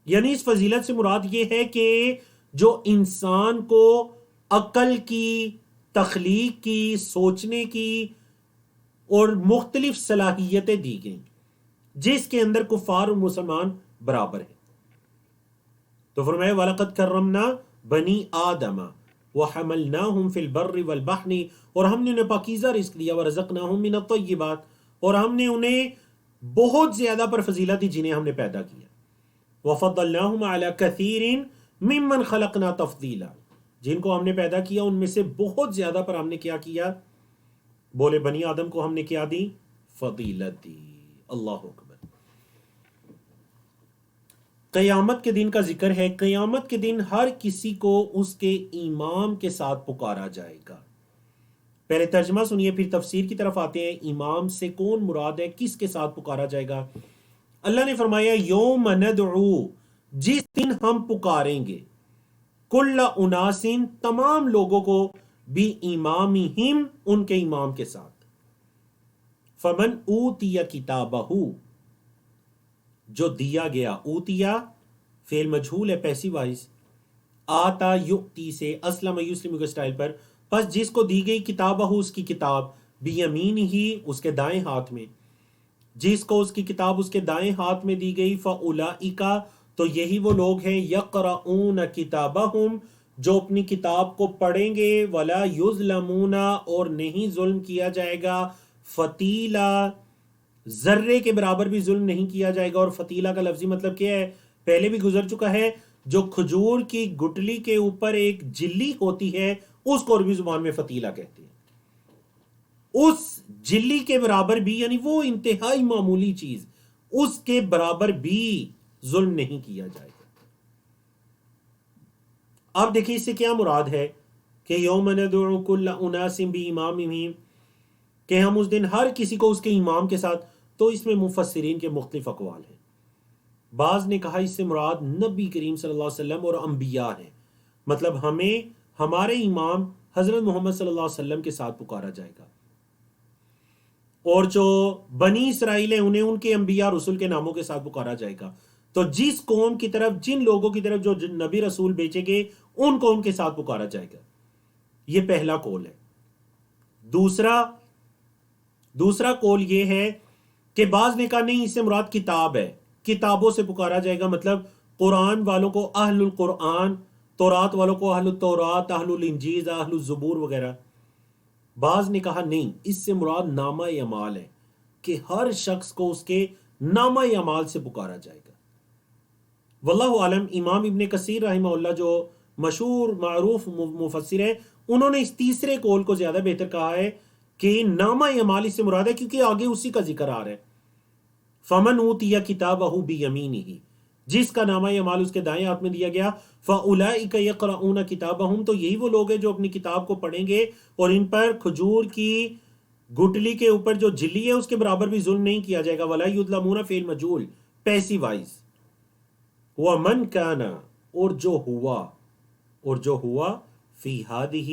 یعنی اس فضیلت سے مراد یہ ہے کہ جو انسان کو عقل کی، تخلیق کی، سوچنے کی اور مختلف صلاحیتیں دی گئیں، جس کے اندر کفار اور مسلمان برابر ہیں۔ تو فرمایا وَلَقَدْ كَرَّمْنَا بَنِي آدَمَ وَحَمَلْنَاهُمْ فِي الْبَرِّ وَالْبَحْرِ، اور ہم نے انہیں پاکیزہ رزق دیا، وَرَزَقْنَاهُمْ مِنَ الطَّيِّبَاتِ، اور ہم نے انہیں بہت زیادہ پر فضیلت دی جنہیں ہم نے پیدا کیا، وَفَضَّلْنَاهُمْ عَلَى كَثِيرٍ مِّمَّنْ خَلَقْنَا تَفْضِيلًا، جن کو ہم نے پیدا کیا ان میں سے بہت زیادہ پر ہم نے کیا کیا، بولے بنی آدم کو ہم نے کیا دی، فضیلت دی۔ اللہ اکبر۔ قیامت کے دن کا ذکر ہے، قیامت کے دن ہر کسی کو اس کے امام کے ساتھ پکارا جائے گا۔ پہلے ترجمہ سنیے پھر تفسیر کی طرف آتے ہیں۔ امام سے کون مراد ہے، کس کے ساتھ پکارا جائے گا؟ اللہ نے فرمایا یوم ندعو، جس دن ہم پکاریں گے، کل اناس، تمام لوگوں کو، بھی امامہم، ان کے امام کے ساتھ، فمن اوتی کتابہ، جو دیا گیا، اوتیا فعل مجہول ہے پیسیو وائز، آتا یؤتی سے اسلم یسلم کے سٹائل پر، پس جس کو دی گئی کتابہ، اس کی کتاب، بیمین ہی، اس کے دائیں ہاتھ میں، جس کو اس کی کتاب اس کے دائیں ہاتھ میں دی گئی، فاولئک، تو یہی وہ لوگ ہیں، یقرؤون کتابہم، جو اپنی کتاب کو پڑھیں گے، ولا یظلمون، اور نہیں ظلم کیا جائے گا، فتیلا، ذرے کے برابر بھی ظلم نہیں کیا جائے گا۔ اور فتیلہ کا لفظی مطلب کیا ہے، پہلے بھی گزر چکا ہے، جو کھجور کی گٹلی کے اوپر ایک جلی ہوتی ہے اس کو عربی زبان میں فتیلہ کہتے ہیں. اس جلی کے برابر بھی، یعنی وہ انتہائی معمولی چیز، اس کے برابر بھی ظلم نہیں کیا جائے گا. اب دیکھیں اس سے کیا مراد ہے کہ یوم ندعو کل اناس بامامہم، کہ ہم اس دن ہر کسی کو اس کے امام کے ساتھ. تو اس میں مفسرین کے مختلف اقوال ہیں. بعض نے کہا اس سے مراد نبی کریم صلی اللہ علیہ وسلم اور انبیاء ہیں، مطلب ہمیں ہمارے امام حضرت محمد صلی اللہ علیہ وسلم کے ساتھ پکارا جائے گا، اور جو بنی اسرائیل ہیں انہیں ان کے انبیاء رسول کے ناموں کے ساتھ پکارا جائے گا. تو جس قوم کی طرف، جن لوگوں کی طرف جو نبی رسول بھیجے گے ان کو ان کے ساتھ پکارا جائے گا. یہ پہلا قول ہے. دوسرا قول یہ ہے کہ بعض نے کہا نہیں، اس سے مراد کتاب ہے، کتابوں سے پکارا جائے گا، مطلب قرآن والوں کو اہل القرآن، تورات والوں کو اہل التورات، اہل الانجیل، اہل الزبور وغیرہ. بعض نے کہا نہیں، اس سے مراد نامہ اعمال ہے، کہ ہر شخص کو اس کے نامہ اعمال سے پکارا جائے گا. واللہ عالم. امام ابن کثیر رحمہ اللہ جو مشہور معروف مفسر ہے، انہوں نے اس تیسرے قول کو زیادہ بہتر کہا ہے کہ نامہ اعمال اس سے مراد ہے، کیونکہ آگے اسی کا ذکر آ رہا ہے. فمن اوتی کتابہ بیمینہ، جس کا نامہ اعمال اس کے دائیں ہاتھ میں دیا گیا، فاولئک یقرؤون کتابہم، تو یہی وہ لوگ ہیں جو اپنی کتاب کو پڑھیں گے اور ان پر کھجور کی گٹلی کے اوپر جو جلی ہے اس کے برابر بھی ظلم نہیں کیا جائے گا. ولا یظلمون فعل مجہول پیسیو وائز. ومن کان، اور جو ہوا فی ہذہ،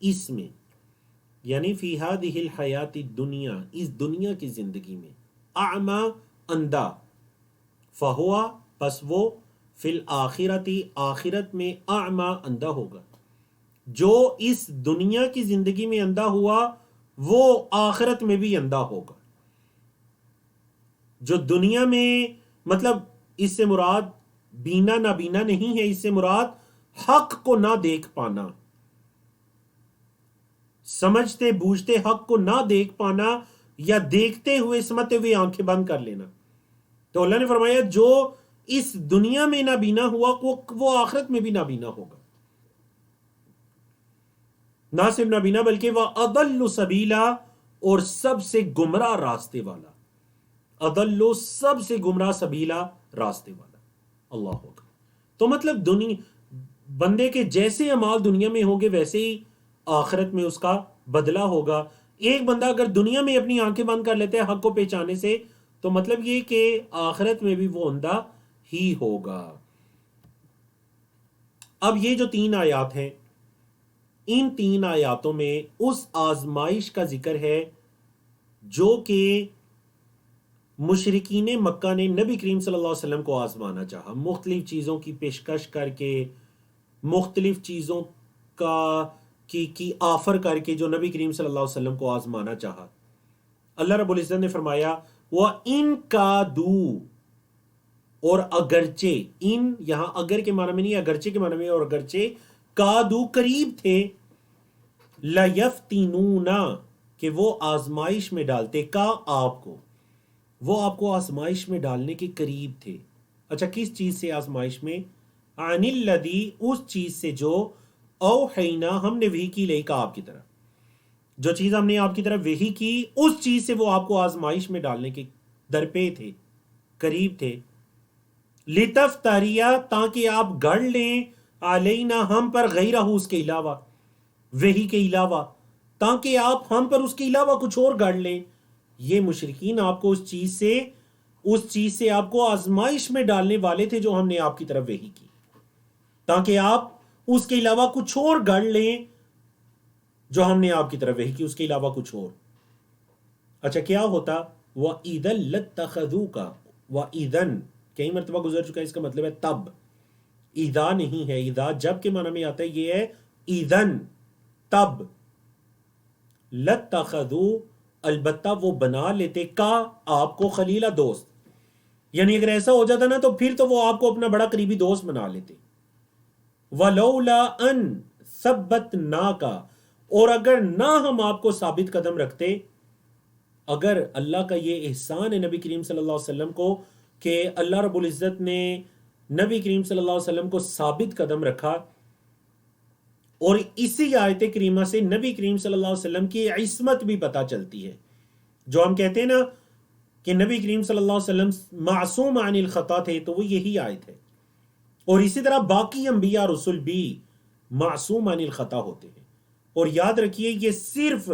اس میں، یعنی فی ہذہ الحیات الدنیا، اس دنیا کی زندگی میں، اعمی، اندھا، فہوا، پس وہ، فی الآخرتی، آخرت میں، اعمی، اندھا ہوگا. جو اس دنیا کی زندگی میں اندھا ہوا وہ آخرت میں بھی اندھا ہوگا. جو دنیا میں، مطلب اس سے مراد بینا نابینا نہیں ہے، اس سے مراد حق کو نہ دیکھ پانا، سمجھتے بوجھتے حق کو نہ دیکھ پانا، یا دیکھتے ہوئے سمجھتے ہوئے آنکھیں بند کر لینا. تو اللہ نے فرمایا جو اس دنیا میں نابینا ہوا وہ آخرت میں بھی نابینا ہوگا. نہ صرف نابینا بلکہ وہ اضل سبیلا، اور سب سے گمراہ راستے والا. اضل، سب سے گمراہ، سبیلا، راستے والا. اللہ اکبر. تو مطلب بندے کے جیسے اعمال دنیا میں ہوں گے ویسے ہی آخرت میں اس کا بدلہ ہوگا. ایک بندہ اگر دنیا میں اپنی آنکھیں بند کر لیتا ہے حق کو پہچانے سے، تو مطلب یہ کہ آخرت میں بھی وہ اندھا ہی ہوگا. اب یہ جو 3 آیات ہیں، ان 3 آیاتوں میں اس آزمائش کا ذکر ہے جو کہ مشرکین مکہ نے نبی کریم صلی اللہ علیہ وسلم کو آزمانا چاہا، مختلف چیزوں کی پیشکش کر کے، مختلف چیزوں کی آفر کر کے جو نبی کریم صلی اللہ علیہ وسلم کو آزمانا چاہا. اللہ رب العزت نے فرمایا وَإِن كَادُوا، اور اگرچہ، ان یہاں اگر کے معنی میں نہیں، اگرچہ کے معنی میں، اور اگرچہ کادو، قریب تھے، لَيَفْتِنُونَ، کہ وہ آزمائش میں ڈالتے، کا آپ کو، وہ آپ کو آزمائش میں ڈالنے کے قریب تھے. اچھا کس چیز سے آزمائش میں؟ عن الذی، اس چیز سے جو اوحینا، ہم نے وحی کی، لے کا آپ کی طرف، جو چیز ہم نے آپ کی طرف وحی کی اس چیز سے وہ آپ کو آزمائش میں ڈالنے کے درپے تھے، قریب تھے. لتفتریہ، تاکہ آپ گھڑ لیں، علینا، ہم پر، غیرہ، اس کے علاوہ، وحی کے علاوہ، تاکہ آپ ہم پر اس کے علاوہ کچھ اور گھڑ لیں. یہ مشرکین آپ کو اس چیز سے آپ کو آزمائش میں ڈالنے والے تھے جو ہم نے آپ کی طرف وحی کی، تاکہ آپ اس کے علاوہ کچھ اور گھڑ لیں جو ہم نے آپ کی طرف وحی کی، اس کے علاوہ کچھ اور. اچھا کیا ہوتا؟ وَإِذًا لَاتَّخَذُوكَ، وَإِذًا کئی مرتبہ گزر چکا ہے، اس کا مطلب ہے تب، اذا نہیں ہے. اذا جب کے معنی میں آتا ہے، یہ ہے اذن، تب. لَاتَّخَذُوا، البتہ وہ بنا لیتے، کا آپ کو، خلیلہ، دوست. یعنی اگر ایسا ہو جاتا نا تو پھر تو وہ آپ کو اپنا بڑا قریبی دوست بنا لیتے. وَلَوْلَا أَن ثَبَّتْنَاكَ، اور اگر نہ ہم آپ کو ثابت قدم رکھتے. اگر اللہ کا یہ احسان ہے نبی کریم صلی اللہ علیہ وسلم کو کہ اللہ رب العزت نے نبی کریم صلی اللہ علیہ وسلم کو ثابت قدم رکھا، اور اسی آیت کریمہ سے نبی کریم صلی اللہ علیہ وسلم کی عصمت بھی پتہ چلتی ہے. جو ہم کہتے ہیں نا کہ نبی کریم صلی اللہ علیہ وسلم معصوم عن الخطا تھے، تو وہ یہی آیت ہے. اور اسی طرح باقی انبیاء رسول بھی معصوم عن الخطا ہوتے ہیں. اور یاد رکھیے یہ صرف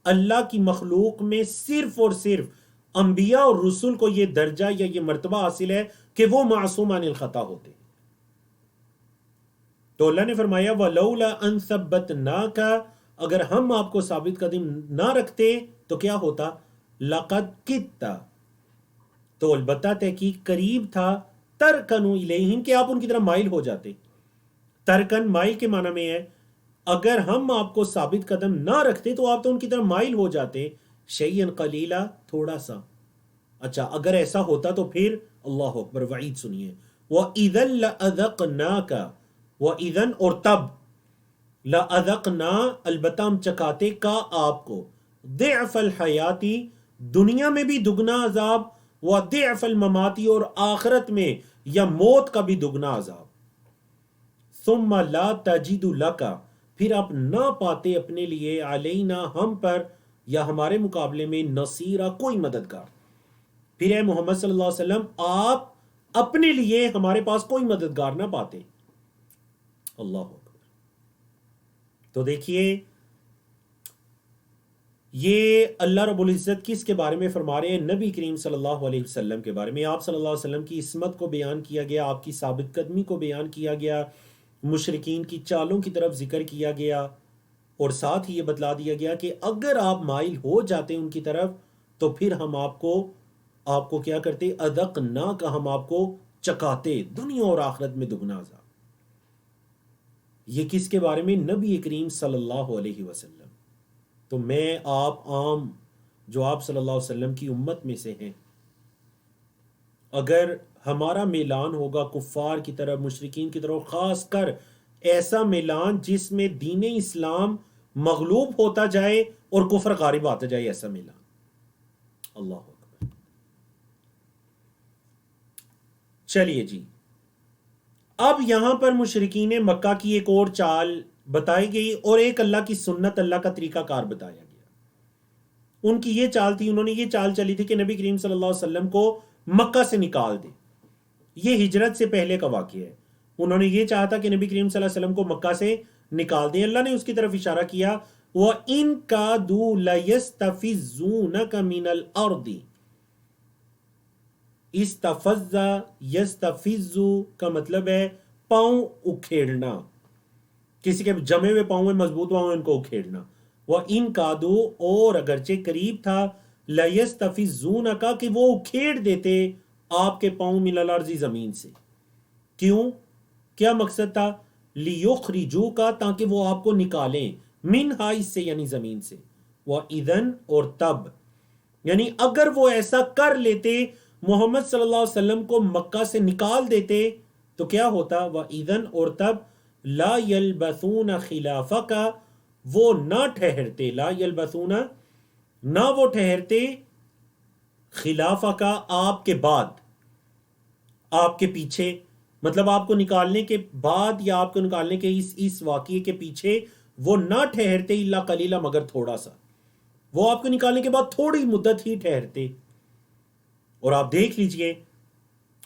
اللہ کی مخلوق میں صرف اور صرف انبیاء اور رسول کو یہ درجہ یا یہ مرتبہ حاصل ہے کہ وہ معصوم عن الخطا ہوتے ہیں. تو اللہ نے فرمایا وَلَوْلَا أَن ثَبَّتْنَاكَ، اگر ہم آپ کو ثابت قدم نہ رکھتے تو کیا ہوتا؟ لَقَدْ كِدْتَ، تو البتہ تحقیق قریب تھا، تَرْكَنُوا إِلَيْهِمْ، کہ آپ ان کی طرف مائل ہو جاتے. ترکن مائل کے معنی میں ہے اگر ہم آپ کو ثابت قدم نہ رکھتے تو آپ تو ان کی طرف مائل ہو جاتے. شیئن قلیلا، تھوڑا سا. اچھا اگر ایسا ہوتا تو پھر اللہ اکبر، وعید سنیے، وَإِذًا لَأَذَقْنَاكَ، وَإِذًا اور تب، لَأَذَقْنَا البتہ ہم چکاتے کا آپ کو، ضِعْفَ الْحَيَاةِ دنیا میں بھی دگنا عذاب، وَضِعْفَ الْمَمَاتِ اور آخرت میں یا موت کا بھی دگنا عذاب. ثُمَّ لَا تَجِدُ لَكَ، پھر آپ نہ پاتے اپنے لیے، علینا ہم پر یا ہمارے مقابلے میں، نصیرہ کوئی مددگار. پھر اے محمد صلی اللہ علیہ وسلم آپ اپنے لیے ہمارے پاس کوئی مددگار نہ پاتے. اللہ اکبر. تو دیکھیے یہ اللہ رب العزت کس کے بارے میں فرما رہے ہیں؟ نبی کریم صلی اللہ علیہ وسلم کے بارے میں. آپ صلی اللہ علیہ وسلم کی عصمت کو بیان کیا گیا، آپ کی ثابت قدمی کو بیان کیا گیا، مشرکین کی چالوں کی طرف ذکر کیا گیا، اور ساتھ ہی یہ بتلا دیا گیا کہ اگر آپ مائل ہو جاتے ان کی طرف تو پھر ہم آپ کو کیا کرتے؟ اذقنا کا، ہم آپ کو چکاتے دنیا اور آخرت میں دگنا عذاب. یہ کس کے بارے میں؟ نبی کریم صلی اللہ علیہ وسلم. تو میں آپ عام جو آپ صلی اللہ علیہ وسلم کی امت میں سے ہیں، اگر ہمارا میلان ہوگا کفار کی طرف، مشرکین کی طرف، خاص کر ایسا میلان جس میں دین اسلام مغلوب ہوتا جائے اور کفر غالب آتا جائے، ایسا میلان. اللہ اکبر. چلیے جی، اب یہاں پر مشرکین مکہ کی ایک اور چال بتائی گئی اور ایک اللہ کی سنت، اللہ کا طریقہ کار بتایا گیا. ان کی یہ چال تھی، انہوں نے یہ چال چلی تھی کہ نبی کریم صلی اللہ علیہ وسلم کو مکہ سے نکال دے. یہ ہجرت سے پہلے کا واقعہ ہے. انہوں نے یہ چاہا تھا کہ نبی کریم صلی اللہ علیہ وسلم کو مکہ سے نکال دیں. اللہ نے اس کی طرف اشارہ کیا، وَإِن كَادُوا لَيَسْتَفِزُّونَكَ مِنَ الْأَرْضِ. استفز یستفز کا مطلب ہے پاؤں اکھیڑنا، کسی کے جمے ہوئے پاؤں ہیں، مضبوط پاؤں ہیں، ان کو اکھیڑنا. وَإِن كَادُوا اور اگرچہ قریب تھا، لَيَسْتَفِزُّونَكَ کہ وہ اکھیڑ دیتے آپ کے پاؤں من الارض زمین سے. کیوں؟ کیا مقصد تھا؟ لِيُخْرِجُوكَ تاکہ وہ آپ کو نکالیں، منہا اس سے یعنی زمین سے. وَإِذًا اور تب، یعنی اگر وہ ایسا کر لیتے، محمد صلی اللہ علیہ وسلم کو مکہ سے نکال دیتے تو کیا ہوتا؟ وَإِذًا اور تب، لا يلبثون خلافک وہ نہ ٹھہرتے، لا يلبثون نہ وہ ٹھہرتے، خلافک آپ کے بعد، آپ کے پیچھے، مطلب آپ کو نکالنے کے بعد یا آپ کو نکالنے کے اس واقعے کے پیچھے وہ نہ ٹھہرتے، الا قلیلا مگر تھوڑا سا. وہ آپ کو نکالنے کے بعد تھوڑی مدت ہی ٹھہرتے. اور آپ دیکھ لیجئے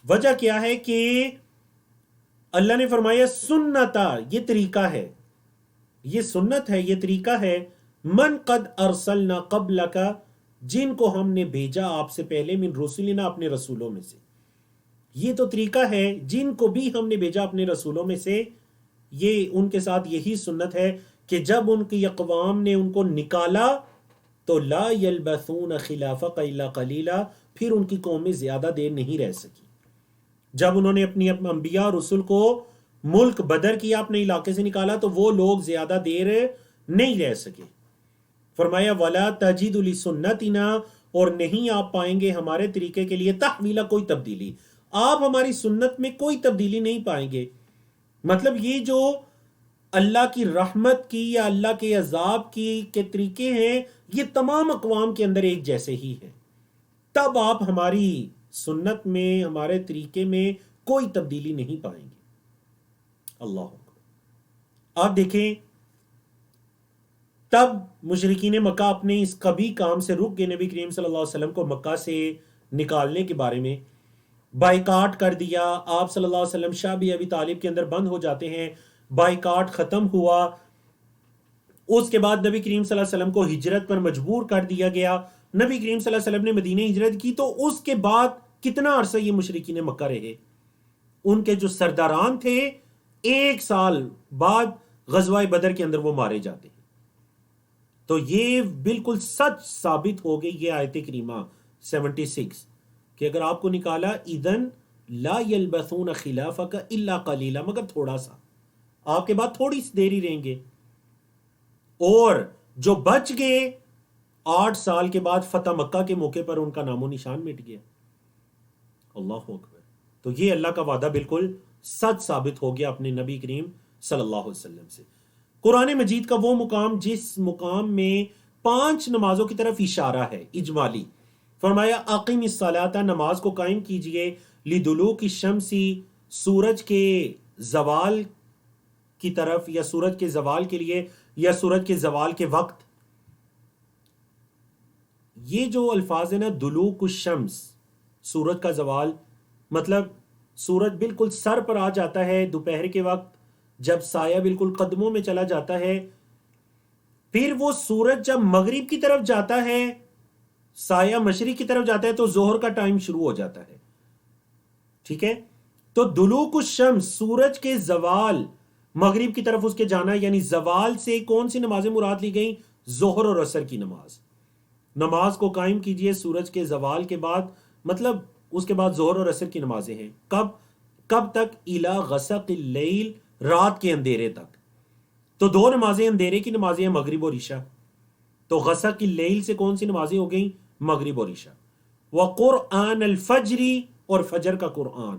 وجہ کیا ہے کہ اللہ نے فرمایا سنتا، یہ طریقہ ہے، یہ سنت ہے، یہ طریقہ ہے، من قد ارسلنا قبلک جن کو ہم نے بھیجا آپ سے پہلے، من رسولنا اپنے رسولوں میں سے. یہ تو طریقہ ہے جن کو بھی ہم نے بھیجا اپنے رسولوں میں سے، یہ ان کے ساتھ یہی سنت ہے کہ جب ان کی اقوام نے ان کو نکالا تو لا یلبثون خلافک الا قلیلا، پھر ان کی قومیں زیادہ دیر نہیں رہ سکی. جب انہوں نے اپنی انبیاء اور رسل کو ملک بدر کیا، اپنے علاقے سے نکالا، تو وہ لوگ زیادہ دیر نہیں رہ سکے. فرمایا وَلَا تَجِدُ لِسُنَّتِنَا اور نہیں آپ پائیں گے ہمارے طریقے کے لیے تحویلا، کوئی تبدیلی. آپ ہماری سنت میں کوئی تبدیلی نہیں پائیں گے. مطلب یہ جو اللہ کی رحمت کی یا اللہ کے عذاب کی کے طریقے ہیں، یہ تمام اقوام کے اندر ایک جیسے ہی ہیں. تب آپ ہماری سنت میں، ہمارے طریقے میں کوئی تبدیلی نہیں پائیں گے. اللہ اکبر. آپ دیکھیں تب مشرکین مکہ اپنے اس کبھی کام سے رک گئے نبی کریم صلی اللہ علیہ وسلم کو مکہ سے نکالنے کے بارے میں. بائیکاٹ کر دیا. آپ صلی اللہ علیہ وسلم شعبی ابی طالب کے اندر بند ہو جاتے ہیں. بائیکاٹ ختم ہوا. اس کے بعد نبی کریم صلی اللہ علیہ وسلم کو ہجرت پر مجبور کر دیا گیا. نبی کریم صلی اللہ علیہ وسلم نے مدینہ ہجرت کی. تو اس کے بعد کتنا عرصہ یہ مشرکین مکہ رہے؟ ان کے جو سرداران تھے 1 سال بعد غزوہ بدر کے اندر وہ مارے جاتے ہیں. تو یہ بالکل سچ ثابت ہو گئی یہ آیت کریمہ 76 کہ اگر آپ کو نکالا اذن لا یلبثون خلافک الا قلیلا، مگر تھوڑا سا، آپ کے بعد تھوڑی سی دیر ہی رہیں گے. اور جو بچ گئے 8 سال کے بعد فتح مکہ کے موقع پر ان کا نام و نشان مٹ گیا. اللہ اکبر. تو یہ اللہ کا وعدہ بالکل سچ ثابت ہو گیا اپنے نبی کریم صلی اللہ علیہ وسلم سے. قرآن مجید کا وہ مقام جس مقام میں 5 نمازوں کی طرف اشارہ ہے اجمالی. فرمایا اقیم الصلاۃ، نماز کو قائم کیجئے، لدلوک الشمس، سورج کے زوال کی طرف، یا سورج کے زوال کے لیے، یا سورج کے زوال کے وقت. یہ جو الفاظ ہیں نا دلوک الشمس، سورج کا زوال، مطلب سورج بالکل سر پر آ جاتا ہے دوپہر کے وقت جب سایہ بالکل قدموں میں چلا جاتا ہے. پھر وہ سورج جب مغرب کی طرف جاتا ہے، سایہ مشرق کی طرف جاتا ہے، تو ظہر کا ٹائم شروع ہو جاتا ہے. ٹھیک ہے. تو دلوک الشمس، سورج کے زوال، مغرب کی طرف اس کے جانا، یعنی زوال سے کون سی نمازیں مراد لی گئیں؟ ظہر اور عصر کی نماز. نماز کو قائم کیجئے سورج کے زوال کے بعد، مطلب اس کے بعد ظہر اور عصر کی نمازیں ہیں. کب تک؟ الی غسق اللیل، رات کے اندھیرے تک. تو 2 نمازیں اندھیرے کی نمازیں ہیں، مغرب اور عشاء. تو غسق اللیل سے کون سی نمازیں ہو گئیں؟ مغرب اور عشاء. وقرآن الفجر، اور فجر کا قرآن.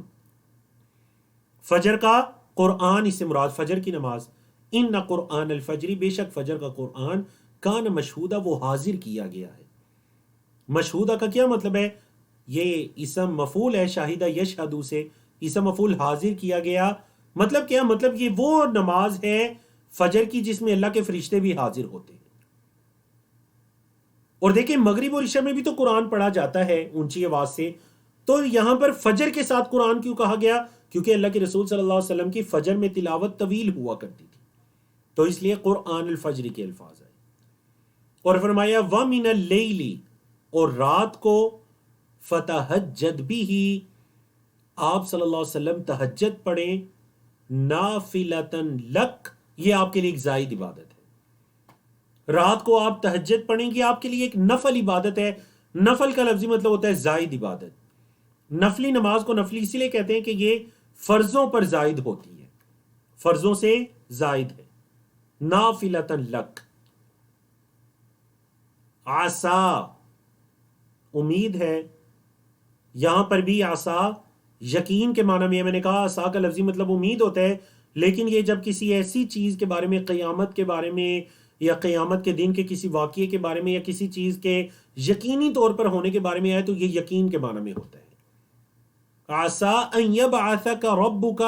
فجر کا قرآن اس سے مراد فجر کی نماز. ان قرآن الفجر، بے شک فجر کا قرآن، کان مشہودہ، وہ حاضر کیا گیا ہے. مشہودہ کا کیا مطلب ہے؟ یہ اسم مفعول ہے شاہدہ یشہدو سے. اسم مفعول حاضر کیا گیا. مطلب کیا؟ مطلب یہ وہ نماز ہے فجر کی جس میں اللہ کے فرشتے بھی حاضر ہوتے ہیں. اور دیکھیں مغرب اور عشاء میں بھی تو قرآن پڑھا جاتا ہے اونچی آواز سے. تو یہاں پر فجر کے ساتھ قرآن کیوں کہا گیا؟ کیونکہ اللہ کے رسول صلی اللہ علیہ وسلم کی فجر میں تلاوت طویل ہوا کرتی تھی، تو اس لیے قرآن الفجر کے الفاظ آئے. اور فرمایا وَمِنَ اللَّيْلِ، اور رات کو، فَتَہَجَّدْ بِهِ، آپ صلی اللہ علیہ وسلم تہجد پڑھیں، نَافِلَةً لَكَ، یہ آپ کے لیے ایک زائد عبادت ہے. رات کو آپ تہجد پڑھیں گے، آپ کے لیے ایک نفل عبادت ہے. نفل کا لفظی مطلب ہوتا ہے زائد عبادت. نفلی نماز کو نفلی اسی لیے کہتے ہیں کہ یہ فرضوں پر زائد ہوتی ہے، فرضوں سے زائد ہے. نَافِلَةً لَكَ. عسا، امید ہے. یہاں پر بھی عسا یقین کے معنی میں نے کہا عسا کا لفظی مطلب امید ہوتا ہے، لیکن یہ جب کسی ایسی چیز کے بارے میں، قیامت کے بارے میں، یا قیامت کے دن کے کسی واقعے کے بارے میں، یا کسی چیز کے یقینی طور پر ہونے کے بارے میں آئے تو یہ یقین کے معنی میں ہوتا ہے. عسا ان یبعثک ربک،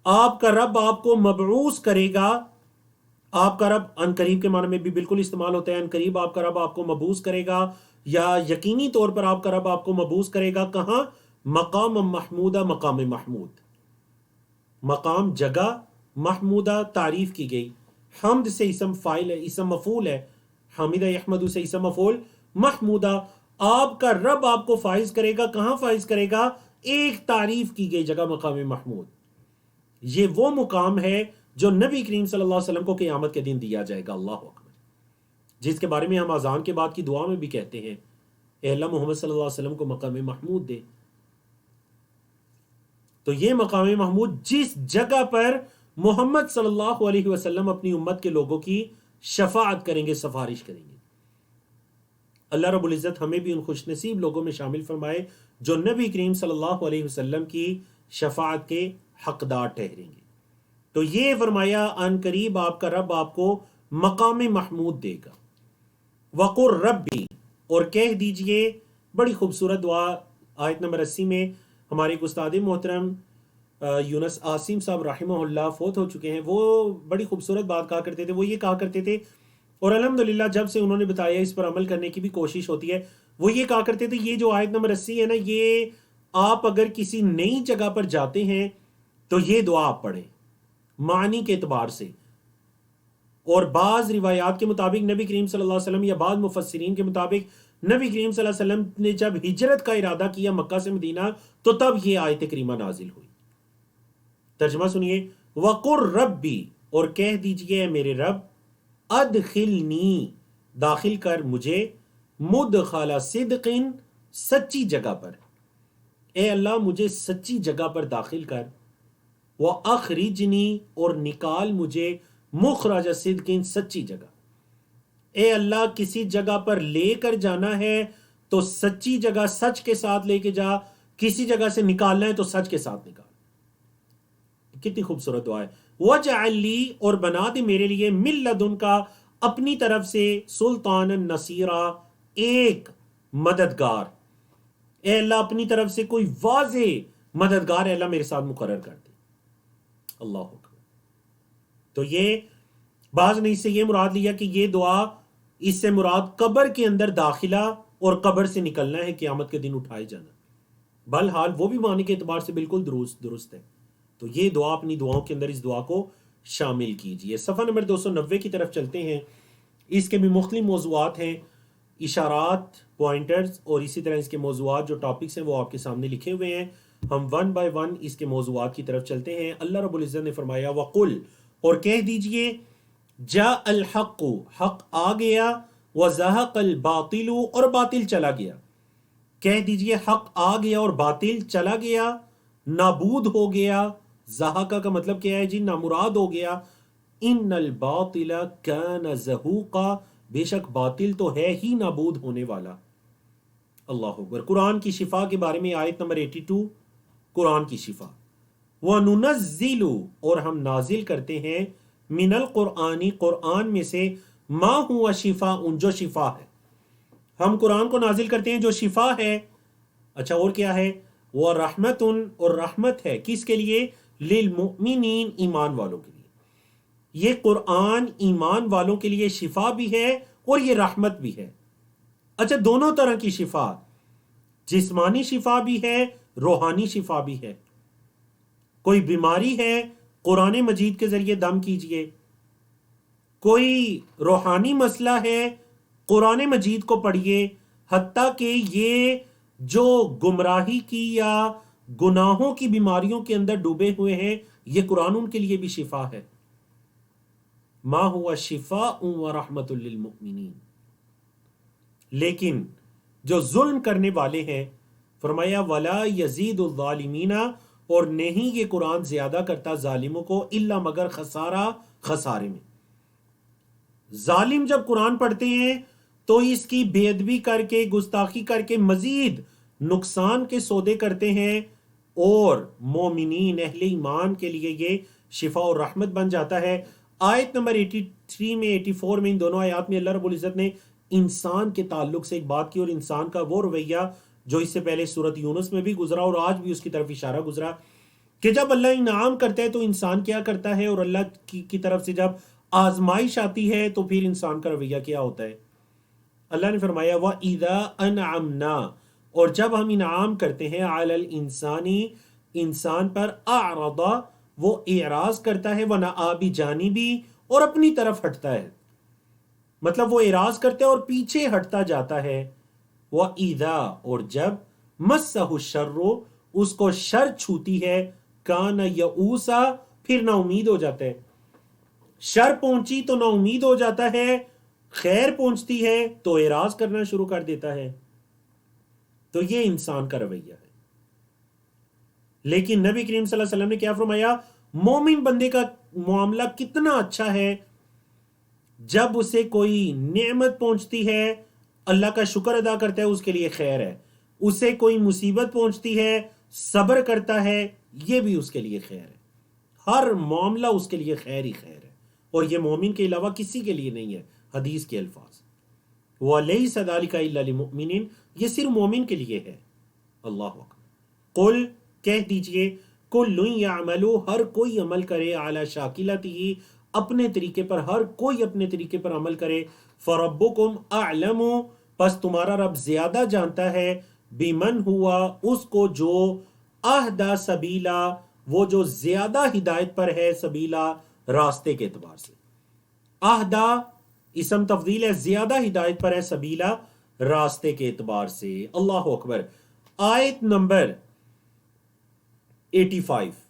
آپ کا رب آپ کو مبعوث کرے گا. آپ کا رب ان قریب کے معنی میں بھی بالکل استعمال ہوتا ہے. ان قریب آپ کا رب آپ کو مبعوث کرے گا، یا یقینی طور پر آپ کا رب آپ کو مبعوث کرے گا. کہاں؟ مقام محمودہ، مقام محمود. مقام جگہ، محمودہ تعریف کی گئی. حمد سے اسم فاعل ہے، اسم مفعول ہے. حامدہ یحمد سے اسم مفعول. محمودہ، آپ کا رب آپ کو فائز کرے گا. کہاں فائز کرے گا؟ ایک تعریف کی گئی جگہ، مقام محمود. یہ وہ مقام ہے جو نبی کریم صلی اللہ علیہ وسلم کو قیامت کے دن دیا جائے گا. اللہ اکبر. جس کے بارے میں ہم اذان کے بعد کی دعا میں بھی کہتے ہیں، اے اللہ محمد صلی اللہ علیہ وسلم کو مقام محمود دے. تو یہ مقام محمود جس جگہ پر محمد صلی اللہ علیہ وسلم اپنی امت کے لوگوں کی شفاعت کریں گے، سفارش کریں گے. اللہ رب العزت ہمیں بھی ان خوش نصیب لوگوں میں شامل فرمائے جو نبی کریم صلی اللہ علیہ وسلم کی شفاعت کے حقدار ٹھہریں گے. تو یہ فرمایا ان قریب آپ کا رب آپ کو مقام محمود دے گا. وقر ربی، اور کہہ دیجئے، بڑی خوبصورت دعا آیت نمبر 80 میں، ہمارے ایک استاد محترم یونس عاصم صاحب رحمہ اللہ فوت ہو چکے ہیں. وہ بڑی خوبصورت بات کہا کرتے تھے. وہ یہ کہا کرتے تھے، اور الحمدللہ جب سے انہوں نے بتایا اس پر عمل کرنے کی بھی کوشش ہوتی ہے. وہ یہ کہا کرتے تھے یہ جو آیت نمبر 80 ہے نا، یہ آپ اگر کسی نئی جگہ پر جاتے ہیں تو یہ دعا آپ پڑھیں معنی کے اعتبار سے. اور بعض روایات کے مطابق نبی کریم صلی اللہ علیہ وسلم یا بعض مفسرین کے مطابق نبی کریم صلی اللہ علیہ وسلم نے جب ہجرت کا ارادہ کیا مکہ سے مدینہ تو تب یہ آیت کریمہ نازل ہوئی. ترجمہ سنیے، وَقُرْ رَبِّ، اور کہہ دیجئے میرے رب، ادخلنی، داخل کر مجھے، مدخل صدق، سچی جگہ پر. اے اللہ مجھے سچی جگہ پر داخل کر. وَأَخْرِجْنِي، اور نکال مجھے، مخرج صدق، سچی جگہ. اے اللہ کسی جگہ پر لے کر جانا ہے تو سچی جگہ سچ کے ساتھ لے کے جا، کسی جگہ سے نکالنا ہے تو سچ کے ساتھ نکال. کتنی خوبصورت دعا ہے. وَجْعَلْ لِي، اور بنا دے میرے لیے، مِن لَدُنْکَ، اپنی طرف سے، سلطان النصیرہ، ایک مددگار. اے اللہ اپنی طرف سے کوئی واضح مددگار اے اللہ میرے ساتھ مقرر کر دے. اللہ اکبر. تو یہ بعض نے اس سے یہ مراد لیا کہ یہ دعا، اس سے مراد قبر کے اندر داخلہ اور قبر سے نکلنا ہے، قیامت کے دن اٹھائے جانا. بہرحال وہ بھی معنی کے اعتبار سے بالکل درست ہے. تو یہ دعا اپنی دعاؤں کے اندر اس دعا کو شامل کیجئے. صفحہ نمبر 290 کی طرف چلتے ہیں. اس کے بھی مختلف موضوعات ہیں، اشارات، پوائنٹرز، اور اسی طرح اس کے موضوعات جو ٹاپکس ہیں وہ آپ کے سامنے لکھے ہوئے ہیں. ہم ون بائی ون اس کے موضوعات کی طرف چلتے ہیں. اللہ رب العزت نے فرمایا وَقُلْ، اور کہہ دیجئے، جاء الحق، حق آ گیا، وزہق الباطل، اور باطل چلا گیا. کہہ دیجئے حق آ گیا اور باطل چلا گیا، نابود ہو گیا. زہقہ کا مطلب کیا ہے جی؟ نامراد ہو گیا. ان الباطل کان زہوقا، بے شک باطل تو ہے ہی نابود ہونے والا. اللہ اکبر. قرآن کی شفا کے بارے میں آیت نمبر 82، قرآن کی شفا. وَنُنَزِّلُ، اور ہم نازل کرتے ہیں، من القرآن، قرآن میں سے، ما ہوا شفاء، جو شفا ہے. ہم قرآن کو نازل کرتے ہیں جو شفا ہے. اچھا اور کیا ہے؟ وَرَحْمَةٌ، اور رحمت ہے. کس کے لیے؟ لِلْمُؤْمِنِينَ، ایمان والوں کے لیے. یہ قرآن ایمان والوں کے لیے شفا بھی ہے اور یہ رحمت بھی ہے. اچھا دونوں طرح کی شفا، جسمانی شفا بھی ہے، روحانی شفا بھی ہے. کوئی بیماری ہے، قرآن مجید کے ذریعے دم کیجئے. کوئی روحانی مسئلہ ہے، قرآن مجید کو پڑھیے. حتیٰ کہ یہ جو گمراہی کی یا گناہوں کی بیماریوں کے اندر ڈوبے ہوئے ہیں، یہ قرآن ان کے لیے بھی شفا ہے. ما ہوا شفاء ورحمۃ للمؤمنین. لیکن جو ظلم کرنے والے ہیں، فرمایا ولا یزید الظالمین، اور نہیں یہ قرآن زیادہ کرتا ظالموں کو، الا مگر خسارے میں. ظالم جب قرآن پڑھتے ہیں تو اس کی بے ادبی کر کے، گستاخی کر کے مزید نقصان کے سودے کرتے ہیں، اور مومنین، اہل ایمان کے لیے یہ شفا اور رحمت بن جاتا ہے. آیت نمبر 83 میں، 84 میں، ان دونوں آیات میں اللہ رب العزت نے انسان کے تعلق سے ایک بات کی، اور انسان کا وہ رویہ جو اس سے پہلے سورۃ یونس میں بھی گزرا اور آج بھی اس کی طرف اشارہ گزرا، کہ جب اللہ انعام کرتا ہے تو انسان کیا کرتا ہے، اور اللہ کی طرف سے جب آزمائش آتی ہے تو پھر انسان کا رویہ کیا ہوتا ہے. اللہ نے فرمایا وَإِذَا أَنْعَمْنَا، اور جب ہم انعام کرتے ہیں، عَلَى الْإِنسَانِ، انسان پر، أَعْرَضَ، وہ اعراض کرتا ہے، وَنَأَى بِجَانِبِهِ، اور اپنی طرف ہٹتا ہے. مطلب وہ اعراض کرتا ہے اور پیچھے ہٹتا جاتا ہے. وَإِذَا، اور جب، مَسَّهُ الشَّرُّ، اس کو شر چھوتی ہے، كَانَ يَئُوسًا، پھر نا امید ہو جاتا ہے. شر پہنچی تو نا امید ہو جاتا ہے، خیر پہنچتی ہے تو اعراض کرنا شروع کر دیتا ہے. تو یہ انسان کا رویہ ہے. لیکن نبی کریم صلی اللہ علیہ وسلم نے کیا فرمایا؟ مومن بندے کا معاملہ کتنا اچھا ہے، جب اسے کوئی نعمت پہنچتی ہے اللہ کا شکر ادا کرتا ہے، اس کے لیے خیر ہے. اسے کوئی مصیبت پہنچتی ہے، صبر کرتا ہے، یہ بھی اس کے لیے خیر ہے. ہر معاملہ اس کے لیے خیر ہی خیر ہے، اور یہ مومن کے علاوہ کسی کے لیے نہیں ہے. حدیث کے الفاظ، وَلَيْسَ ذَلِكَ إِلَّا لِلْمُؤْمِنِينَ، یہ صرف مومن کے لیے ہے. اللہ اکبر. قل کہہ دیجئے کل یعمل ہر کوئی عمل کرے اعلی شاکلتہ اپنے طریقے پر، ہر کوئی اپنے طریقے پر عمل کرے، فربکم اعلم پس تمہارا رب زیادہ جانتا ہے، بمن ہوا اس کو جو اہدی سبیلا وہ جو زیادہ ہدایت پر ہے، سبیلا راستے کے اعتبار سے، اہدا اسم تفضیل ہے، زیادہ ہدایت پر ہے، سبیلا راستے کے اعتبار سے۔ اللہ اکبر۔ آیت نمبر 85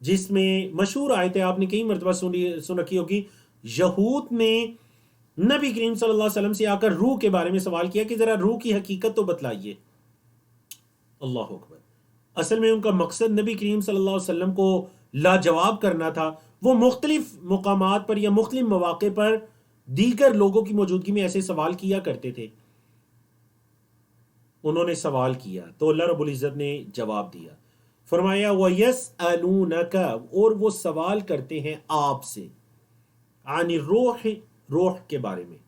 جس میں مشہور آیت ہے، آپ نے کئی مرتبہ سن رکھی ہوگی، یہود نے نبی کریم صلی اللہ علیہ وسلم سے آ کر روح کے بارے میں سوال کیا کہ ذرا روح کی حقیقت تو بتلائیے۔ اللہ اکبر۔ اصل میں ان کا مقصد نبی کریم صلی اللہ علیہ وسلم کو لاجواب کرنا تھا۔ وہ مختلف مقامات پر یا مختلف مواقع پر دیگر لوگوں کی موجودگی میں ایسے سوال کیا کرتے تھے۔ انہوں نے سوال کیا تو اللہ رب العزت نے جواب دیا، فرمایا وَيَسْأَلُونَكَ اور وہ سوال کرتے ہیں آپ سے، عن الروح روح کے بارے میں،